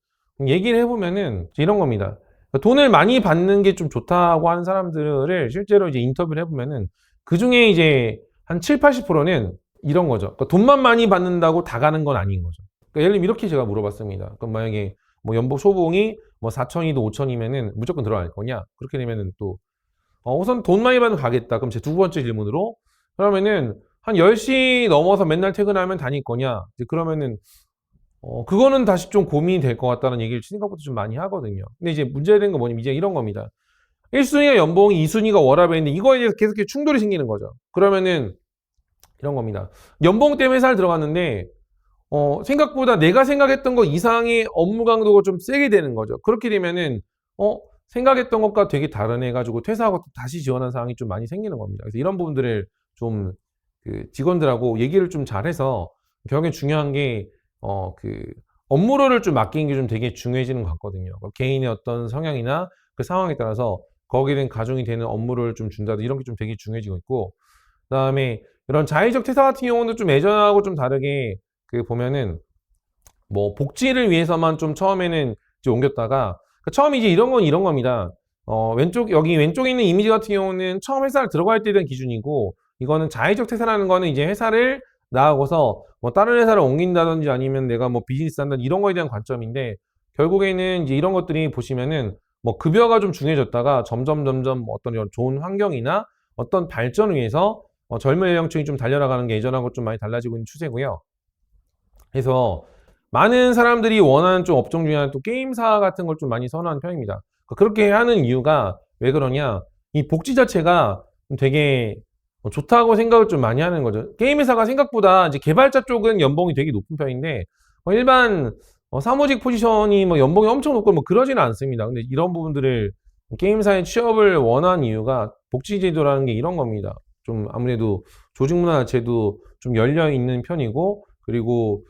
얘기를 해보면은 이런 겁니다. 돈을 많이 받는 게 좀 좋다고 하는 사람들을 실제로 이제 인터뷰를 해보면은 그 중에 이제 한 7, 80%는 이런 거죠. 그러니까 돈만 많이 받는다고 다 가는 건 아닌 거죠. 그러니까 예를 들면 이렇게 제가 물어봤습니다. 그럼 만약에 뭐 연봉 소봉이 뭐 4천이든 5천이면은 무조건 들어갈 거냐? 그렇게 되면은 또 우선 돈 많이 받으면 가겠다. 그럼 제 두 번째 질문으로 그러면은 한 10시 넘어서 맨날 퇴근하면 다닐 거냐? 이제 그러면은 그거는 다시 좀 고민이 될 것 같다는 얘기를 생각보다 좀 많이 하거든요. 근데 이제 문제된 건 뭐냐면 이제 이런 겁니다. 1순위가 연봉이 2순위가 워라밸 인데 이거에 대해서 계속 충돌이 생기는 거죠. 그러면은 이런 겁니다. 연봉 때문에 회사를 들어갔는데 생각보다 내가 생각했던 것 이상의 업무 강도가 좀 세게 되는 거죠. 그렇게 되면은 생각했던 것과 되게 다른 해가지고 퇴사하고 또 다시 지원한 상황이 좀 많이 생기는 겁니다. 그래서 이런 부분들을 좀 그 직원들하고 얘기를 좀 잘해서 결국에 중요한 게 그 업무를 좀 맡기는 게 좀 되게 중요해지는 것 같거든요. 개인의 어떤 성향이나 그 상황에 따라서 거기에 대한 가중이 되는 업무를 좀 준다든지 이런 게 좀 되게 중요해지고 있고, 그다음에 이런 자의적 퇴사 같은 경우는 좀 예전하고 좀 다르게 그 보면은 뭐 복지를 위해서만 좀 처음에는 이제 옮겼다가 처음에 이제 이런 건 이런 겁니다. 여기 왼쪽에 있는 이미지 같은 경우는 처음 회사를 들어갈 때에 대한 기준이고, 이거는 자의적 퇴사라는 거는 이제 회사를 나가고서 뭐 다른 회사를 옮긴다든지 아니면 내가 뭐 비즈니스 한다 이런 거에 대한 관점인데, 결국에는 이제 이런 것들이 보시면은 뭐 급여가 좀 중요해졌다가 점점 뭐 어떤 이런 좋은 환경이나 어떤 발전을 위해서 젊은 연령층이 좀 달려나가는 게 예전하고 좀 많이 달라지고 있는 추세고요. 그래서 많은 사람들이 원하는 좀 업종 중에 하나는 또 게임사 같은 걸 좀 많이 선호하는 편입니다. 그렇게 하는 이유가 왜 그러냐? 이 복지 자체가 되게 좋다고 생각을 좀 많이 하는 거죠. 게임 회사가 생각보다 이제 개발자 쪽은 연봉이 되게 높은 편인데 일반 사무직 포지션이 뭐 연봉이 엄청 높고 뭐 그러지는 않습니다. 근데 이런 부분들을 게임사에 취업을 원하는 이유가 복지 제도라는 게 이런 겁니다. 좀 아무래도 조직 문화 자체도 좀 열려 있는 편이고, 그리고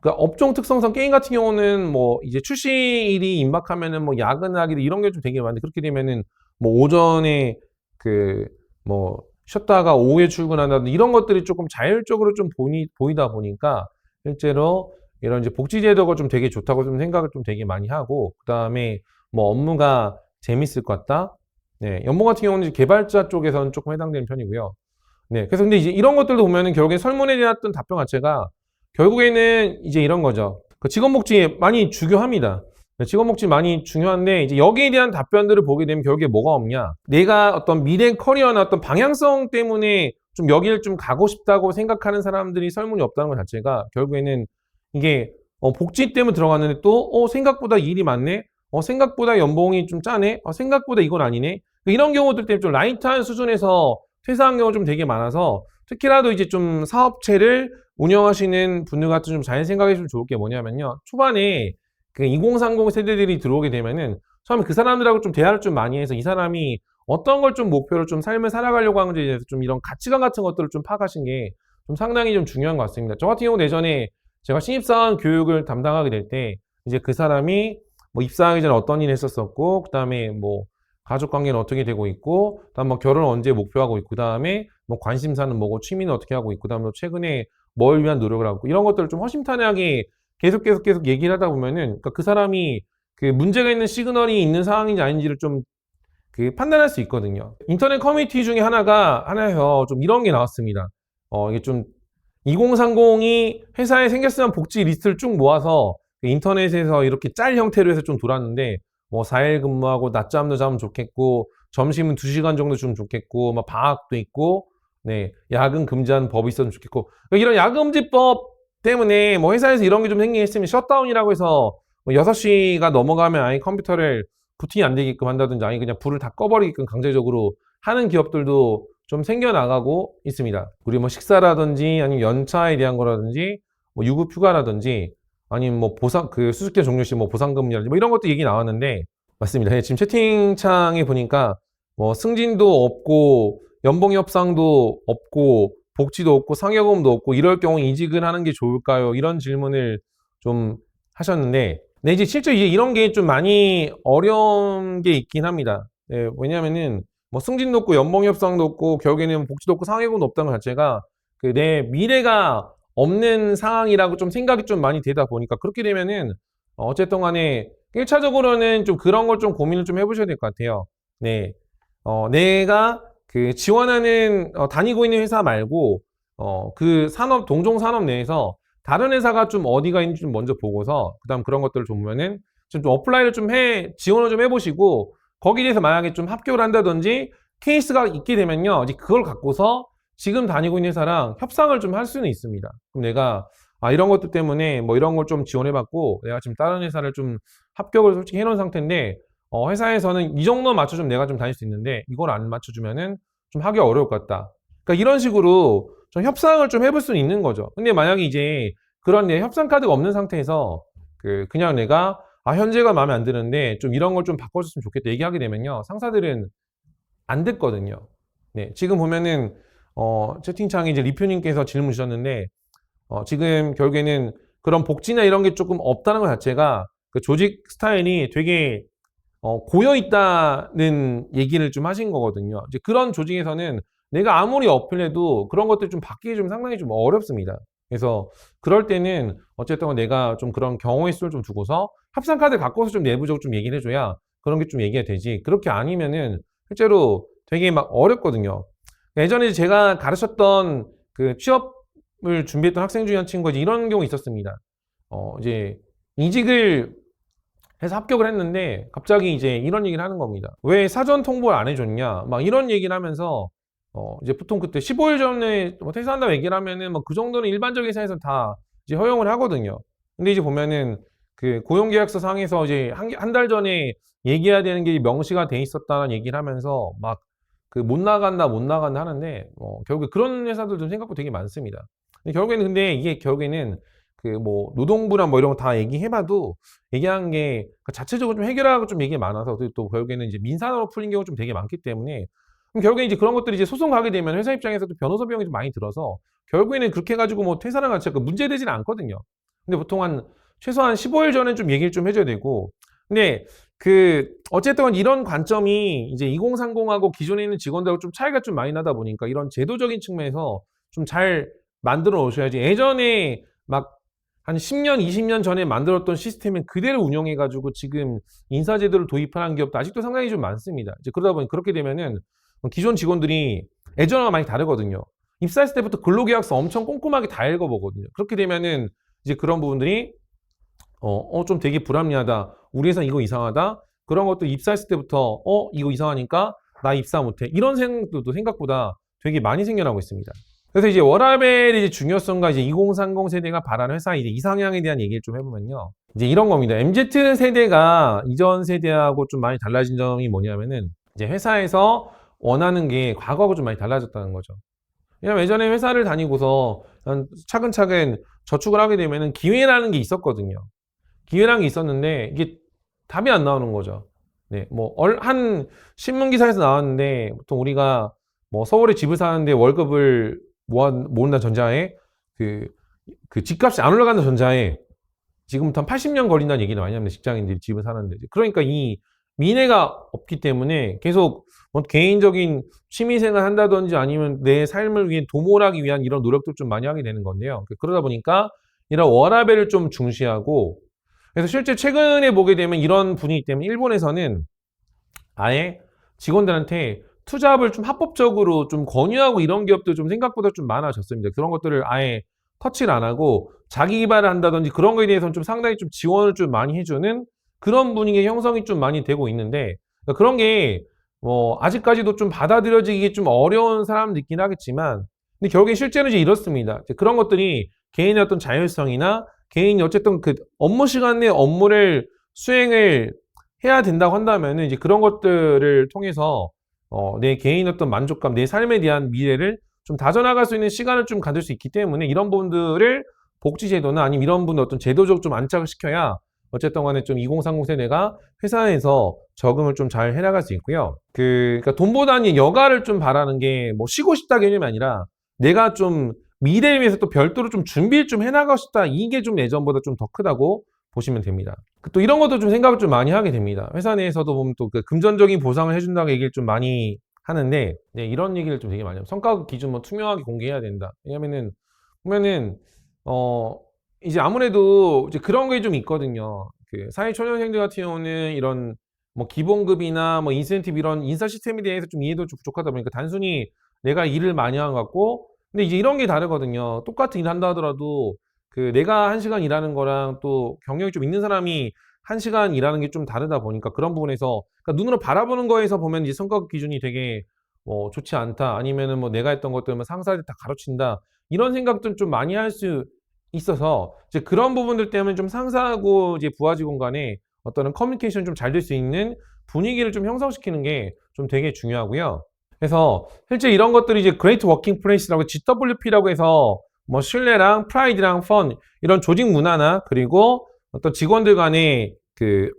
그러니까 업종 특성상 게임 같은 경우는 뭐 이제 출시일이 임박하면은 뭐 야근하기도 이런 게 좀 되게 많은데, 그렇게 되면은 뭐 오전에 그 뭐 쉬었다가 오후에 출근한다든지 이런 것들이 조금 자율적으로 좀 보이다 보니까 실제로 이런 이제 복지 제도가 좀 되게 좋다고 좀 생각을 좀 되게 많이 하고, 그다음에 뭐 업무가 재밌을 것 같다. 네, 연봉 같은 경우는 이제 개발자 쪽에서는 조금 해당되는 편이고요. 네, 그래서 근데 이제 이런 것들도 보면은 결국에 설문에 대한 답변 자체가 결국에는 이제 이런 거죠. 그 직원복지 많이 중요합니다. 직원복지 많이 중요한데 이제 여기에 대한 답변들을 보게 되면 결국에 뭐가 없냐? 내가 어떤 미래 커리어나 어떤 방향성 때문에 좀 여기를 좀 가고 싶다고 생각하는 사람들이 설문이 없다는 것 자체가 결국에는 이게 복지 때문에 들어갔는데 또 생각보다 일이 많네? 생각보다 연봉이 좀 짜네? 생각보다 이건 아니네? 이런 경우들 때문에 좀 라이트한 수준에서 퇴사한 경우가 좀 되게 많아서, 특히라도 이제 좀 사업체를 운영하시는 분들 같은 좀 잘 생각해 주면 좋을 게 뭐냐면요. 초반에 그 2030 세대들이 들어오게 되면은 처음에 그 사람들하고 좀 대화를 좀 많이 해서 이 사람이 어떤 걸 좀 목표로 좀 삶을 살아가려고 하는지에 대해서 좀 이런 가치관 같은 것들을 좀 파악하신 게 좀 상당히 좀 중요한 것 같습니다. 저 같은 경우는 예전에 제가 신입사원 교육을 담당하게 될 때 이제 그 사람이 뭐 입사하기 전에 어떤 일 했었었고, 그 다음에 뭐 가족 관계는 어떻게 되고 있고, 그다음 뭐 결혼 언제 목표하고 있고, 그 다음에 뭐 관심사는 뭐고, 취미는 어떻게 하고 있고, 그다음 뭐 최근에 뭘 위한 노력을 하고 있고, 이런 것들을 좀 허심탄회하게 계속 얘기를 하다 보면은, 그러니까 그 사람이 그 문제가 있는 시그널이 있는 상황인지 아닌지를 좀 그 판단할 수 있거든요. 인터넷 커뮤니티 중에 하나에서 좀 이런 게 나왔습니다. 이게 좀 2030이 회사에 생겼으면 복지 리스트를 쭉 모아서 그 인터넷에서 이렇게 짤 형태로 해서 좀 돌았는데, 뭐 4일 근무하고 낮잠도 자면 좋겠고, 점심은 2시간 정도 주면 좋겠고, 막 방학도 있고, 네, 야근 금지하는 법이 있었으면 좋겠고, 이런 야근금지법 때문에 뭐 회사에서 이런 게 좀 생기게 했으면 셧다운이라고 해서 뭐 6시가 넘어가면 아예 컴퓨터를 부팅이 안 되게끔 한다든지, 아니 그냥 불을 다 꺼버리게끔 강제적으로 하는 기업들도 좀 생겨나가고 있습니다. 우리 뭐 식사라든지 아니면 연차에 대한 거라든지 뭐 유급 휴가라든지 아니면 뭐 보상 그 수습제 종료 시 뭐 보상금이라든지 뭐 이런 것도 얘기 나왔는데, 맞습니다. 네, 지금 채팅창에 보니까 뭐 승진도 없고 연봉 협상도 없고 복지도 없고 상여금도 없고 이럴 경우 이직을 하는 게 좋을까요? 이런 질문을 좀 하셨는데, 네, 이제 실제 이제 이런 게 좀 많이 어려운 게 있긴 합니다. 네, 왜냐면은 뭐 승진도 없고 연봉 협상도 없고 결국에는 복지도 없고 상여금도 없다는 것 자체가 그 내 미래가 없는 상황이라고 좀 생각이 좀 많이 되다 보니까, 그렇게 되면은 어쨌든 간에 1차적으로는 좀 그런 걸 좀 고민을 좀 해보셔야 될 것 같아요. 네. 내가 그 지원하는 다니고 있는 회사 말고 그 산업 동종 산업 내에서 다른 회사가 좀 어디가 있는지 좀 먼저 보고서, 그다음 그런 것들을 좀 보면은 좀 어플라이를 좀 지원을 좀 해보시고, 거기에 대해서 만약에 좀 합격을 한다든지 케이스가 있게 되면요, 이제 그걸 갖고서 지금 다니고 있는 회사랑 협상을 좀 할 수는 있습니다. 그럼 내가 이런 것들 때문에 뭐 이런 걸 좀 지원해봤고 내가 지금 다른 회사를 좀 합격을 솔직히 해놓은 상태인데, 회사에서는 이 정도 맞춰주면 내가 좀 다닐 수 있는데 이걸 안 맞춰주면은 좀 하기 어려울 것 같다. 그러니까 이런 식으로 좀 협상을 좀 해볼 수는 있는 거죠. 근데 만약에 이제 그런 내 협상 카드가 없는 상태에서 그냥 내가 현재가 마음에 안 드는데 좀 이런 걸 좀 바꿔줬으면 좋겠다 얘기하게 되면요, 상사들은 안 듣거든요. 네, 지금 보면은 채팅창에 이제 리표님께서 질문 주셨는데, 지금 결국에는 그런 복지나 이런 게 조금 없다는 것 자체가 그 조직 스타일이 되게 고여 있다는 얘기를 좀 하신 거거든요. 이제 그런 조직에서는 내가 아무리 어필해도 그런 것들 좀 바뀌기 좀 상당히 좀 어렵습니다. 그래서 그럴 때는 어쨌든 내가 좀 그런 경우의 수를 좀 두고서 협상 카드 갖고서 좀 내부적으로 좀 얘기를 해줘야 그런 게 좀 얘기가 되지. 그렇게 아니면은 실제로 되게 막 어렵거든요. 예전에 제가 가르쳤던 그 취업을 준비했던 학생 중에 한 친구가 이제 이런 경우 있었습니다. 이제 이직을 해서 합격을 했는데 갑자기 이제 이런 얘기를 하는 겁니다. 왜 사전 통보를 안 해줬냐? 막 이런 얘기를 하면서 이제 보통 그때 15일 전에 뭐 퇴사한다고 얘기를 하면은 뭐 그 정도는 일반적인 회사에서 다 이제 허용을 하거든요. 근데 이제 보면은 그 고용계약서 상에서 이제 한 달 전에 얘기해야 되는 게 명시가 돼 있었다는 얘기를 하면서 막 그 못 나간다 하는데, 결국에 그런 회사들 좀 생각보다 되게 많습니다. 근데 결국에는 근데 이게 결국에는 그 뭐 노동부랑 뭐 이런 거 다 얘기해봐도 얘기한 게 자체적으로 좀 해결하고 좀 얘기가 많아서, 또 결국에는 이제 민사로 풀린 경우가 좀 되게 많기 때문에, 그럼 결국에 이제 그런 것들이 이제 소송 가게 되면 회사 입장에서도 변호사 비용이 좀 많이 들어서 결국에는 그렇게 해가지고 뭐 퇴사랑 같이 문제되지는 않거든요. 근데 보통 최소한 15일 전에 좀 얘기를 좀 해줘야 되고, 근데 어쨌든 이런 관점이 이제 2030하고 기존에 있는 직원들하고 좀 차이가 좀 많이 나다 보니까 이런 제도적인 측면에서 좀 잘 만들어 놓으셔야지, 예전에 막 한 10년, 20년 전에 만들었던 시스템을 그대로 운영해가지고 지금 인사제도를 도입하는 기업도 아직도 상당히 좀 많습니다. 이제 그러다 보니 그렇게 되면은 기존 직원들이 예전과 많이 다르거든요. 입사했을 때부터 근로계약서 엄청 꼼꼼하게 다 읽어보거든요. 그렇게 되면은 이제 그런 부분들이 좀 되게 불합리하다, 우리 회사 이거 이상하다, 그런 것도 입사했을 때부터 이거 이상하니까 나 입사 못해, 이런 생각도 생각보다 되게 많이 생겨나고 있습니다. 그래서 이제 워라밸의 이제 중요성과 이제 2030 세대가 바라는 회사 이제 이상향에 대한 얘기를 좀 해보면요, 이제 이런 겁니다. MZ 세대가 이전 세대하고 좀 많이 달라진 점이 뭐냐면은, 이제 회사에서 원하는 게 과거하고 좀 많이 달라졌다는 거죠. 왜냐면 예전에 회사를 다니고서 차근차근 저축을 하게 되면은 기회라는 게 있었거든요. 기회라는 게 있었는데 이게 답이 안 나오는 거죠. 네, 뭐 한 신문 기사에서 나왔는데, 보통 우리가 뭐 서울에 집을 사는데 월급을 모은다 전자에 그 집값이 안 올라간다 전자에 지금부터 한 80년 걸린다는 얘기를 많이 합니다. 직장인들이 집을 사는데. 그러니까 이 미래가 없기 때문에 계속 뭐 개인적인 취미생활 한다든지 아니면 내 삶을 위해 도모하기 위한 이런 노력도 좀 많이 하게 되는 건데요. 그러다 보니까 이런 워라밸을 좀 중시하고, 그래서 실제 최근에 보게 되면 이런 분위기 때문에 일본에서는 아예 직원들한테 투잡을 좀 합법적으로 좀 권유하고 이런 기업도 좀 생각보다 좀 많아졌습니다. 그런 것들을 아예 터치를 안 하고 자기 개발을 한다든지 그런 거에 대해서는 좀 상당히 좀 지원을 좀 많이 해주는 그런 분위기 형성이 좀 많이 되고 있는데, 그런 게 뭐 아직까지도 좀 받아들여지기 좀 어려운 사람도 있긴 하겠지만, 근데 결국에 실제는 이제 이렇습니다. 이제 그런 것들이 개인의 어떤 자율성이나 개인이 어쨌든 그 업무 시간 내 업무를 수행을 해야 된다고 한다면은 이제 그런 것들을 통해서 내 개인 어떤 만족감, 내 삶에 대한 미래를 좀 다져나갈 수 있는 시간을 좀 가질 수 있기 때문에 이런 부분들을 복지제도나 아니면 이런 부분 어떤 제도적 좀 안착을 시켜야 어쨌든 간에 좀 2030 세대가 회사에서 적응을 좀 잘 해나갈 수 있고요. 그러니까 돈보다는 여가를 좀 바라는 게 뭐 쉬고 싶다 개념이 아니라 내가 좀 미래를 위해서 또 별도로 좀 준비를 좀 해나가고 싶다. 이게 좀 예전보다 좀 더 크다고 보시면 됩니다. 또 이런 것도 좀 생각을 좀 많이 하게 됩니다. 회사 내에서도 보면 또 그 금전적인 보상을 해준다고 얘기를 좀 많이 하는데, 네, 이런 얘기를 좀 되게 많이 해요. 성과 기준 뭐 투명하게 공개해야 된다. 왜냐면은 보면은 이제 아무래도 이제 그런 게 좀 있거든요. 그 사회초년생들 같은 경우는 이런 뭐 기본급이나 뭐 인센티브 이런 인사 시스템에 대해서 좀 이해도 좀 부족하다 보니까 단순히 내가 일을 많이 한 것 같고, 근데 이제 이런 게 다르거든요. 똑같은 일 한다 하더라도 그 내가 1시간 일하는 거랑 또 경력이 좀 있는 사람이 1시간 일하는 게 좀 다르다 보니까 그런 부분에서 그러니까 눈으로 바라보는 거에서 보면 이제 성과 기준이 되게 좋지 않다. 아니면은 뭐 내가 했던 것들만 상사한테 다 가르친다. 이런 생각들은 좀 많이 할 수 있어서 이제 그런 부분들 때문에 좀 상사하고 이제 부하 직원 간에 어떤 커뮤니케이션이 좀 잘 될 수 있는 분위기를 좀 형성시키는 게 좀 되게 중요하고요. 그래서 실제 이런 것들이 이제 그레이트 워킹 플레이스라고 GWP라고 해서 뭐 신뢰랑 프라이드랑 펀 이런 조직 문화나 그리고 어떤 직원들 간의 그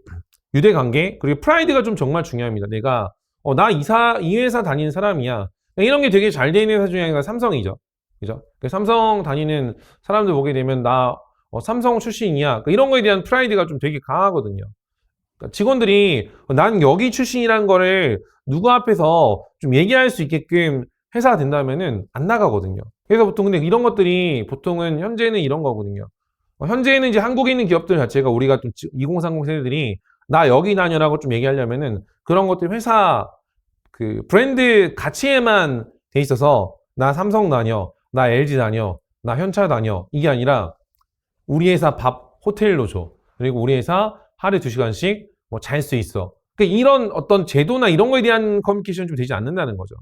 유대 관계 그리고 프라이드가 좀 정말 중요합니다. 내가 나 이 회사 다니는 사람이야. 이런 게 되게 잘 돼 있는 회사 중에 하나가 삼성이죠. 그죠? 삼성 다니는 사람들 보게 되면 나 삼성 출신이야. 이런 거에 대한 프라이드가 좀 되게 강하거든요. 그러니까 직원들이 난 여기 출신이라는 거를 누구 앞에서 좀 얘기할 수 있게끔 회사가 된다면은 안 나가거든요. 그래서 보통 근데 이런 것들이 보통은 현재는 이런 거거든요. 현재는 이제 한국에 있는 기업들 자체가 우리가 좀 2030 세대들이 나 여기 다녀라고 좀 얘기하려면은 그런 것들 회사 그 브랜드 가치에만 돼 있어서 나 삼성 다녀, 나 LG 다녀, 나 현차 다녀 이게 아니라 우리 회사 밥 호텔로 줘. 그리고 우리 회사 하루에 2시간씩 뭐 잘 수 있어. 그러니까 이런 어떤 제도나 이런 거에 대한 커뮤니케이션이 좀 되지 않는다는 거죠.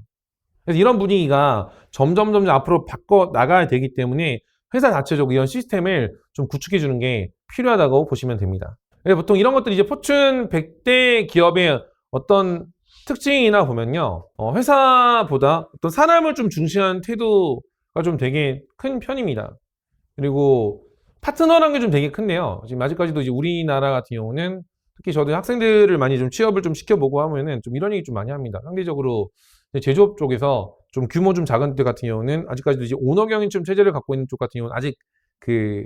그래서 이런 분위기가 점점 앞으로 바꿔 나가야 되기 때문에 회사 자체적으로 이런 시스템을 좀 구축해 주는 게 필요하다고 보시면 됩니다. 보통 이런 것들이 이제 포춘 100대 기업의 어떤 특징이나 보면요. 회사보다 어떤 사람을 좀 중시하는 태도가 좀 되게 큰 편입니다. 그리고 파트너라는 게 좀 되게 큰데요. 지금 아직까지도 이제 우리나라 같은 경우는 특히 저도 학생들을 많이 좀 취업을 좀 시켜보고 하면은 좀 이런 얘기 좀 많이 합니다. 상대적으로 제조업 쪽에서 좀 규모 좀 작은 데 같은 경우는 아직까지도 이제 오너경영처럼 체제를 갖고 있는 쪽 같은 경우는 아직 그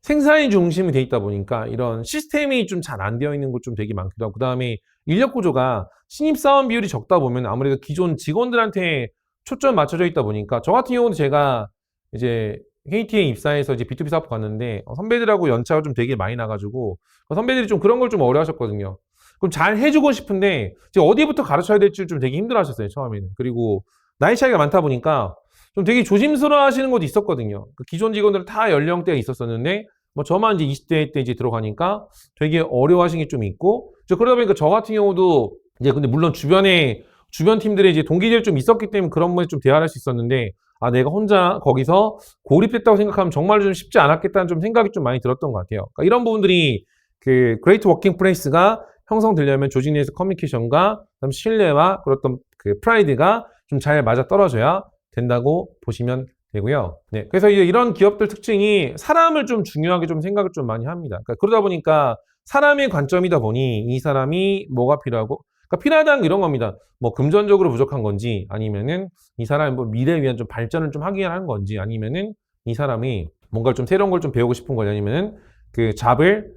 생산이 중심이 돼 있다 보니까 이런 시스템이 좀 잘 안 되어 있는 곳 좀 되게 많기도 하고, 그 다음에 인력 구조가 신입사원 비율이 적다 보면 아무래도 기존 직원들한테 초점 맞춰져 있다 보니까 저 같은 경우는 제가 이제 KT에 입사해서 이제 B2B 사업 갔는데 선배들하고 연차가 좀 되게 많이 나가지고 선배들이 좀 그런 걸 좀 어려 하셨거든요. 그럼 잘 해주고 싶은데 이제 어디부터 가르쳐야 될지 좀 되게 힘들어 하셨어요, 처음에는. 그리고 나이 차이가 많다 보니까 좀 되게 조심스러워 하시는 것도 있었거든요. 기존 직원들은 다 연령대가 있었었는데 뭐 저만 이제 20대 때 이제 들어가니까 되게 어려워 하시는 게 좀 있고, 그러다 보니까 저 같은 경우도 이제 근데 물론 주변 팀들의 이제 동기들이 좀 있었기 때문에 그런 분에 좀 대화를 할 수 있었는데, 내가 혼자 거기서 고립됐다고 생각하면 정말 좀 쉽지 않았겠다는 좀 생각이 좀 많이 들었던 것 같아요. 그러니까 이런 부분들이 그 그레이트 워킹 플레이스가 형성되려면 조직 내에서 커뮤니케이션과 그다음 신뢰와 그런 그 프라이드가 좀 잘 맞아 떨어져야 된다고 보시면 되고요. 네, 그래서 이제 이런 기업들 특징이 사람을 좀 중요하게 좀 생각을 좀 많이 합니다. 그러니까 그러다 보니까 사람의 관점이다 보니 이 사람이 뭐가 필요하고, 그러니까 필요하다는 게 이런 겁니다. 뭐 금전적으로 부족한 건지, 아니면은 이 사람이 뭐 미래에 위한 좀 발전을 좀 하기 위한 건지, 아니면은 이 사람이 뭔가 좀 새로운 걸 좀 배우고 싶은 거지, 아니면은 그 잡을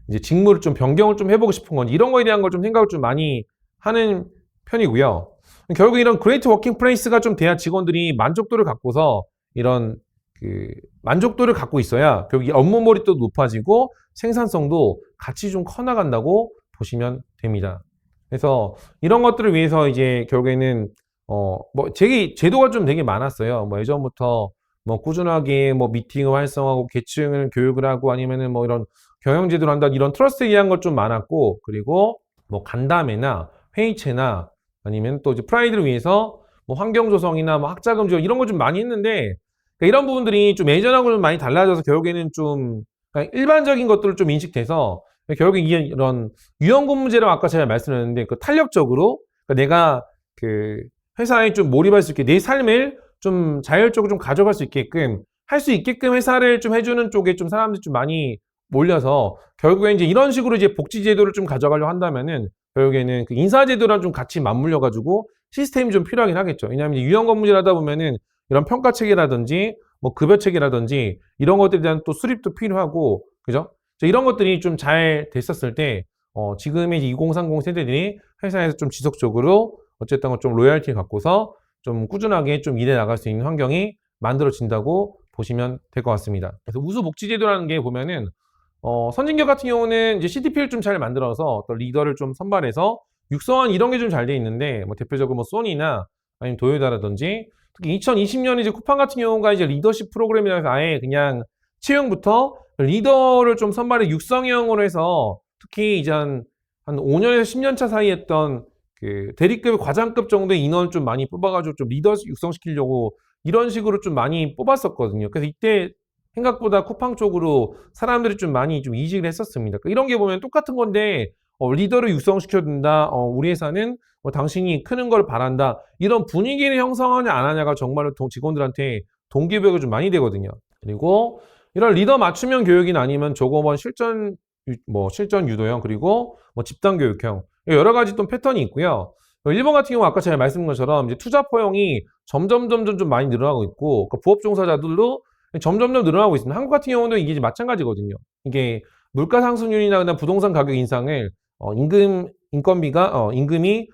이제 직무를 좀 변경을 좀 해보고 싶은 건지 이런 거에 대한 걸 좀 생각을 좀 많이 하는 편이고요. 결국 이런 그레이트 워킹 플레이스가 좀 돼야 직원들이 만족도를 갖고서 이런 그 만족도를 갖고 있어야 결국 이 업무 몰입도 높아지고 생산성도 같이 좀 커나간다고 보시면 됩니다. 그래서 이런 것들을 위해서 이제 결국에는 뭐 제도가 좀 되게 많았어요. 뭐 예전부터 뭐 꾸준하게 뭐 미팅을 활성화하고 계층을 교육을 하고 아니면은 뭐 이런 경영제도를 한다 이런 트러스트에 의한 것 좀 많았고 그리고 뭐 간담회나 회의체나 아니면 또 이제 프라이드를 위해서 뭐 환경 조성이나 뭐 학자금 지원 이런 거 좀 많이 했는데 그러니까 이런 부분들이 좀 예전하고 좀 많이 달라져서 결국에는 좀 그냥 일반적인 것들을 좀 인식돼서 결국에 이런 유연근무제라고 아까 제가 말씀드렸는데 그 탄력적으로 그러니까 내가 그 회사에 좀 몰입할 수 있게 내 삶을 좀 자율적으로 좀 가져갈 수 있게끔 할 수 있게끔 회사를 좀 해주는 쪽에 좀 사람들이 좀 많이 몰려서 결국에 이제 이런 식으로 이제 복지제도를 좀 가져가려고 한다면은 결국에는 그 인사제도랑 좀 같이 맞물려 가지고 시스템이 좀 필요하긴 하겠죠. 왜냐하면 유연근무제를 하다 보면은 이런 평가 체계라든지 뭐 급여 체계라든지 이런 것들에 대한 또 수립도 필요하고 그죠? 이런 것들이 좀 잘 됐었을 때 지금의 2030 세대들이 회사에서 좀 지속적으로 어쨌든 좀 로열티를 갖고서 좀 꾸준하게 좀 일해 나갈 수 있는 환경이 만들어진다고 보시면 될 것 같습니다. 그래서 우수복지제도라는 게 보면은 선진기업 같은 경우는 이제 CDP를 좀 잘 만들어서 또 리더를 좀 선발해서 육성한 이런 게 좀 잘 돼 있는데 뭐 대표적으로 뭐 소니나 아니면 도요타라든지 특히 2020년 이제 쿠팡 같은 경우가 이제 리더십 프로그램이라서 아예 그냥 채용부터 리더를 좀 선발해 육성형으로 해서 특히 이제 한 5년에서 10년 차 사이에 했던 그 대리급, 과장급 정도의 인원을 좀 많이 뽑아가지고 좀 리더 육성시키려고 이런 식으로 좀 많이 뽑았었거든요. 그래서 이때 생각보다 쿠팡 쪽으로 사람들이 좀 많이 좀 이직을 했었습니다. 그러니까 이런 게 보면 똑같은 건데 리더를 육성시켜야 된다. 우리 회사는 당신이 크는 걸 바란다. 이런 분위기를 형성하냐 안 하냐가 정말로 직원들한테 동기부여가 좀 많이 되거든요. 그리고 이런 리더 맞춤형 교육이나 아니면 조금은 실전 유도형 그리고 뭐 집단 교육형 여러 가지 또 패턴이 있고요. 일본 같은 경우 아까 제가 말씀드린 것처럼 이제 투자 포용이 점점 좀 많이 늘어나고 있고 그러니까 부업 종사자들도 점점 늘어나고 있습니다. 한국 같은 경우는 이게 마찬가지거든요. 이게 물가 상승률이나 그다음 부동산 가격 인상을 임금이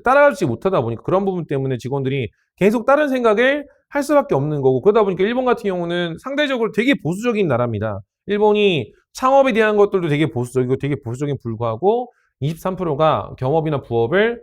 따라가지 못하다 보니까 그런 부분 때문에 직원들이 계속 다른 생각을 할 수밖에 없는 거고 그러다 보니까 일본 같은 경우는 상대적으로 되게 보수적인 나라입니다. 일본이 창업에 대한 것들도 되게 보수적이고 되게 보수적인 불구하고 23%가 겸업이나 부업을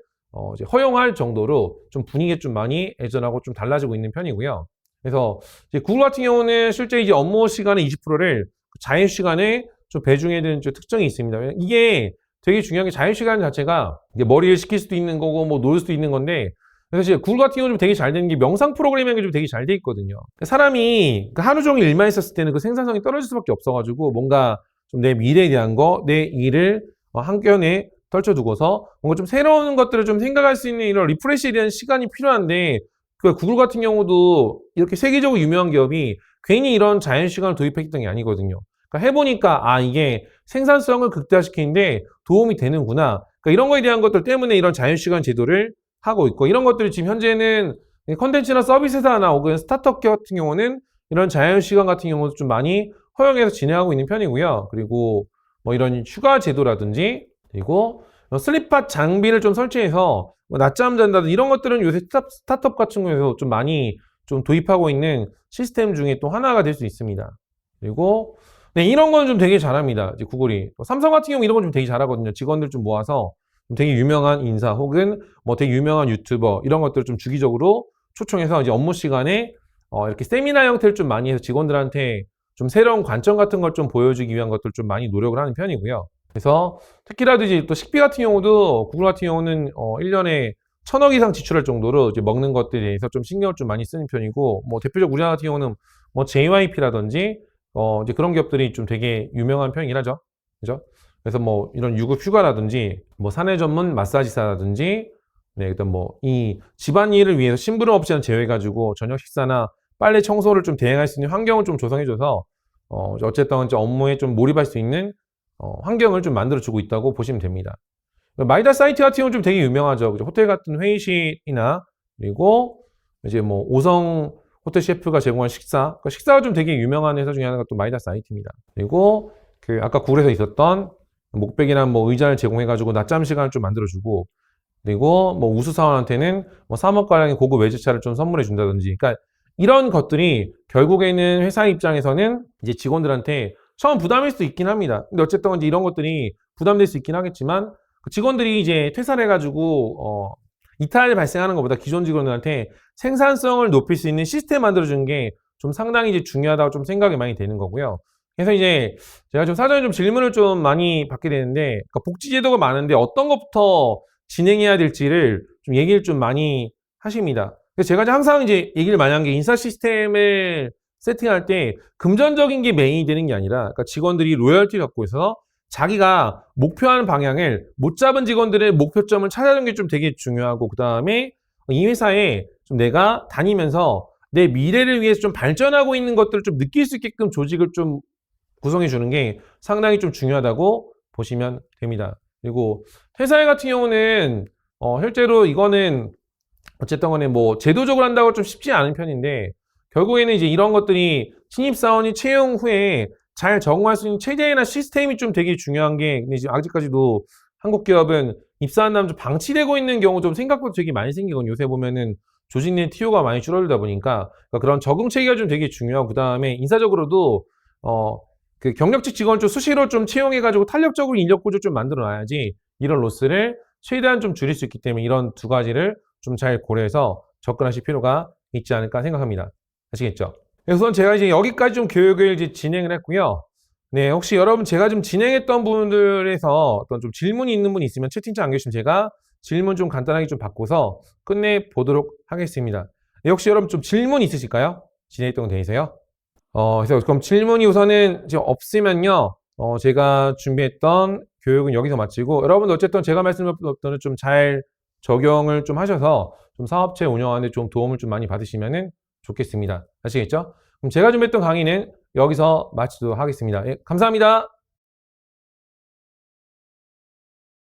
이제 허용할 정도로 좀 분위기가 좀 많이 예전하고 좀 달라지고 있는 편이고요. 그래서 이제 구글 같은 경우는 실제 이제 업무 시간의 20%를 자유 시간에 좀 배중해야 되는 특징이 있습니다. 이게 되게 중요한 게 자유 시간 자체가 이제 머리를 식힐 수도 있는 거고 뭐 놀 수도 있는 건데 그래서 구글 같은 경우는 좀 되게 잘 되는 게 명상 프로그램이라는 게 좀 되게 잘 돼 있거든요. 사람이 하루 종일 일만 있었을 때는 그 생산성이 떨어질 수밖에 없어가지고 뭔가 좀 내 미래에 대한 거, 내 일을 한켠에 떨쳐두고서 뭔가 좀 새로운 것들을 좀 생각할 수 있는 이런 리프레시에 대한 시간이 필요한데 그 구글 같은 경우도 이렇게 세계적으로 유명한 기업이 괜히 이런 자연 시간을 도입했던 게 아니거든요. 그러니까 해보니까 이게 생산성을 극대화시키는데 도움이 되는구나. 그러니까 이런 거에 대한 것들 때문에 이런 자연 시간 제도를 하고 있고 이런 것들이 지금 현재는 컨텐츠나 서비스 회사나 혹은 스타트업 기업 같은 경우는 이런 자연 시간 같은 경우도 좀 많이 허용해서 진행하고 있는 편이고요. 그리고 뭐 이런 휴가 제도라든지 그리고 슬립팟 장비를 좀 설치해서 낮잠 잔다든지 이런 것들은 요새 스타트업 같은 경우에서 좀 많이 좀 도입하고 있는 시스템 중에 또 하나가 될 수 있습니다. 그리고 네, 이런 건 좀 되게 잘합니다. 이제 구글이. 삼성 같은 경우 이런 건 좀 되게 잘하거든요. 직원들 좀 모아서 좀 되게 유명한 인사 혹은 뭐 되게 유명한 유튜버 이런 것들을 좀 주기적으로 초청해서 이제 업무 시간에 이렇게 세미나 형태를 좀 많이 해서 직원들한테 좀 새로운 관점 같은 걸 좀 보여주기 위한 것들 좀 많이 노력을 하는 편이고요. 그래서 특히라도 이제 또 식비 같은 경우도 구글 같은 경우는 1년에 1,000억 이상 지출할 정도로 이제 먹는 것들에 대해서 좀 신경을 좀 많이 쓰는 편이고 뭐 대표적 우리나라 같은 경우는 뭐 JYP라든지 이제 그런 기업들이 좀 되게 유명한 편이긴 하죠. 그죠? 그래서 뭐 이런 유급 휴가라든지 뭐 사내 전문 마사지사라든지 네, 일단 뭐 이 집안일을 위해서 심부름 없이 제외해가지고 저녁 식사나 빨래 청소를 좀 대행할 수 있는 환경을 좀 조성해줘서 어쨌든 이제 업무에 좀 몰입할 수 있는 환경을 좀 만들어주고 있다고 보시면 됩니다. 마이다 사이트 같은 경우는 좀 되게 유명하죠. 그죠? 호텔 같은 회의실이나 그리고 이제 뭐 호텔 셰프가 제공한 식사. 그 식사가 좀 되게 유명한 회사 중에 하나가 또 마이다스 IT입니다. 그리고 그 아까 구글에서 있었던 목베개나 뭐 의자를 제공해가지고 낮잠 시간을 좀 만들어주고, 그리고 뭐 우수 사원한테는 뭐 3억 가량의 고급 외제차를 좀 선물해 준다든지. 그러니까 이런 것들이 결국에는 회사 입장에서는 이제 직원들한테 처음 부담일 수도 있긴 합니다. 근데 어쨌든 이제 이런 것들이 부담될 수 있긴 하겠지만, 그 직원들이 이제 퇴사를 해가지고 이탈이 발생하는 것보다 기존 직원들한테 생산성을 높일 수 있는 시스템 만들어주는 게 좀 상당히 이제 중요하다고 좀 생각이 많이 되는 거고요. 그래서 이제 제가 좀 사전에 좀 질문을 좀 많이 받게 되는데, 그러니까 복지 제도가 많은데 어떤 것부터 진행해야 될지를 좀 얘기를 좀 많이 하십니다. 그래서 제가 항상 이제 얘기를 많이 한 게, 인사 시스템을 세팅할 때 금전적인 게 메인이 되는 게 아니라, 그러니까 직원들이 로열티를 갖고 있어서 자기가 목표하는 방향을 못 잡은 직원들의 목표점을 찾아주는 게 좀 되게 중요하고, 그 다음에 이 회사에 좀 내가 다니면서 내 미래를 위해서 좀 발전하고 있는 것들을 좀 느낄 수 있게끔 조직을 좀 구성해 주는 게 상당히 좀 중요하다고 보시면 됩니다. 그리고 회사회 같은 경우는 실제로 이거는 어쨌든 간에 뭐 제도적으로 한다고 좀 쉽지 않은 편인데, 결국에는 이제 이런 것들이 신입사원이 채용 후에 잘 적응할 수 있는 체제나 시스템이 좀 되게 중요한 게, 근데 지금 아직까지도 한국 기업은 입사한 다음 좀 방치되고 있는 경우 좀 생각보다 되게 많이 생기거든요. 요새 보면은 조직 내 TO가 많이 줄어들다 보니까, 그러니까 그런 적응 체계가 좀 되게 중요하고, 그 다음에 인사적으로도 그 경력직 직원을 좀 수시로 좀 채용해가지고 탄력적으로 인력 구조 좀 만들어 놔야지 이런 로스를 최대한 좀 줄일 수 있기 때문에, 이런 두 가지를 좀 잘 고려해서 접근하실 필요가 있지 않을까 생각합니다. 아시겠죠? 우선 제가 이제 여기까지 좀 교육을 이제 진행을 했고요. 네, 혹시 여러분 제가 좀 진행했던 부분들에서 어떤 좀 질문이 있는 분이 있으면 채팅창 남겨주시면 제가 질문 좀 간단하게 좀 받고서 끝내 보도록 하겠습니다. 네, 혹시 여러분 좀 질문 있으실까요? 진행했던 거 되세요? 그래서 그럼 질문이 우선은 지금 없으면요, 제가 준비했던 교육은 여기서 마치고, 여러분들 어쨌든 제가 말씀드린 것들을 좀 잘 적용을 좀 하셔서 좀 사업체 운영하는 데 좀 도움을 좀 많이 받으시면 좋겠습니다. 아시겠죠? 그럼 제가 준비했던 강의는 여기서 마치도록 하겠습니다. 예, 감사합니다.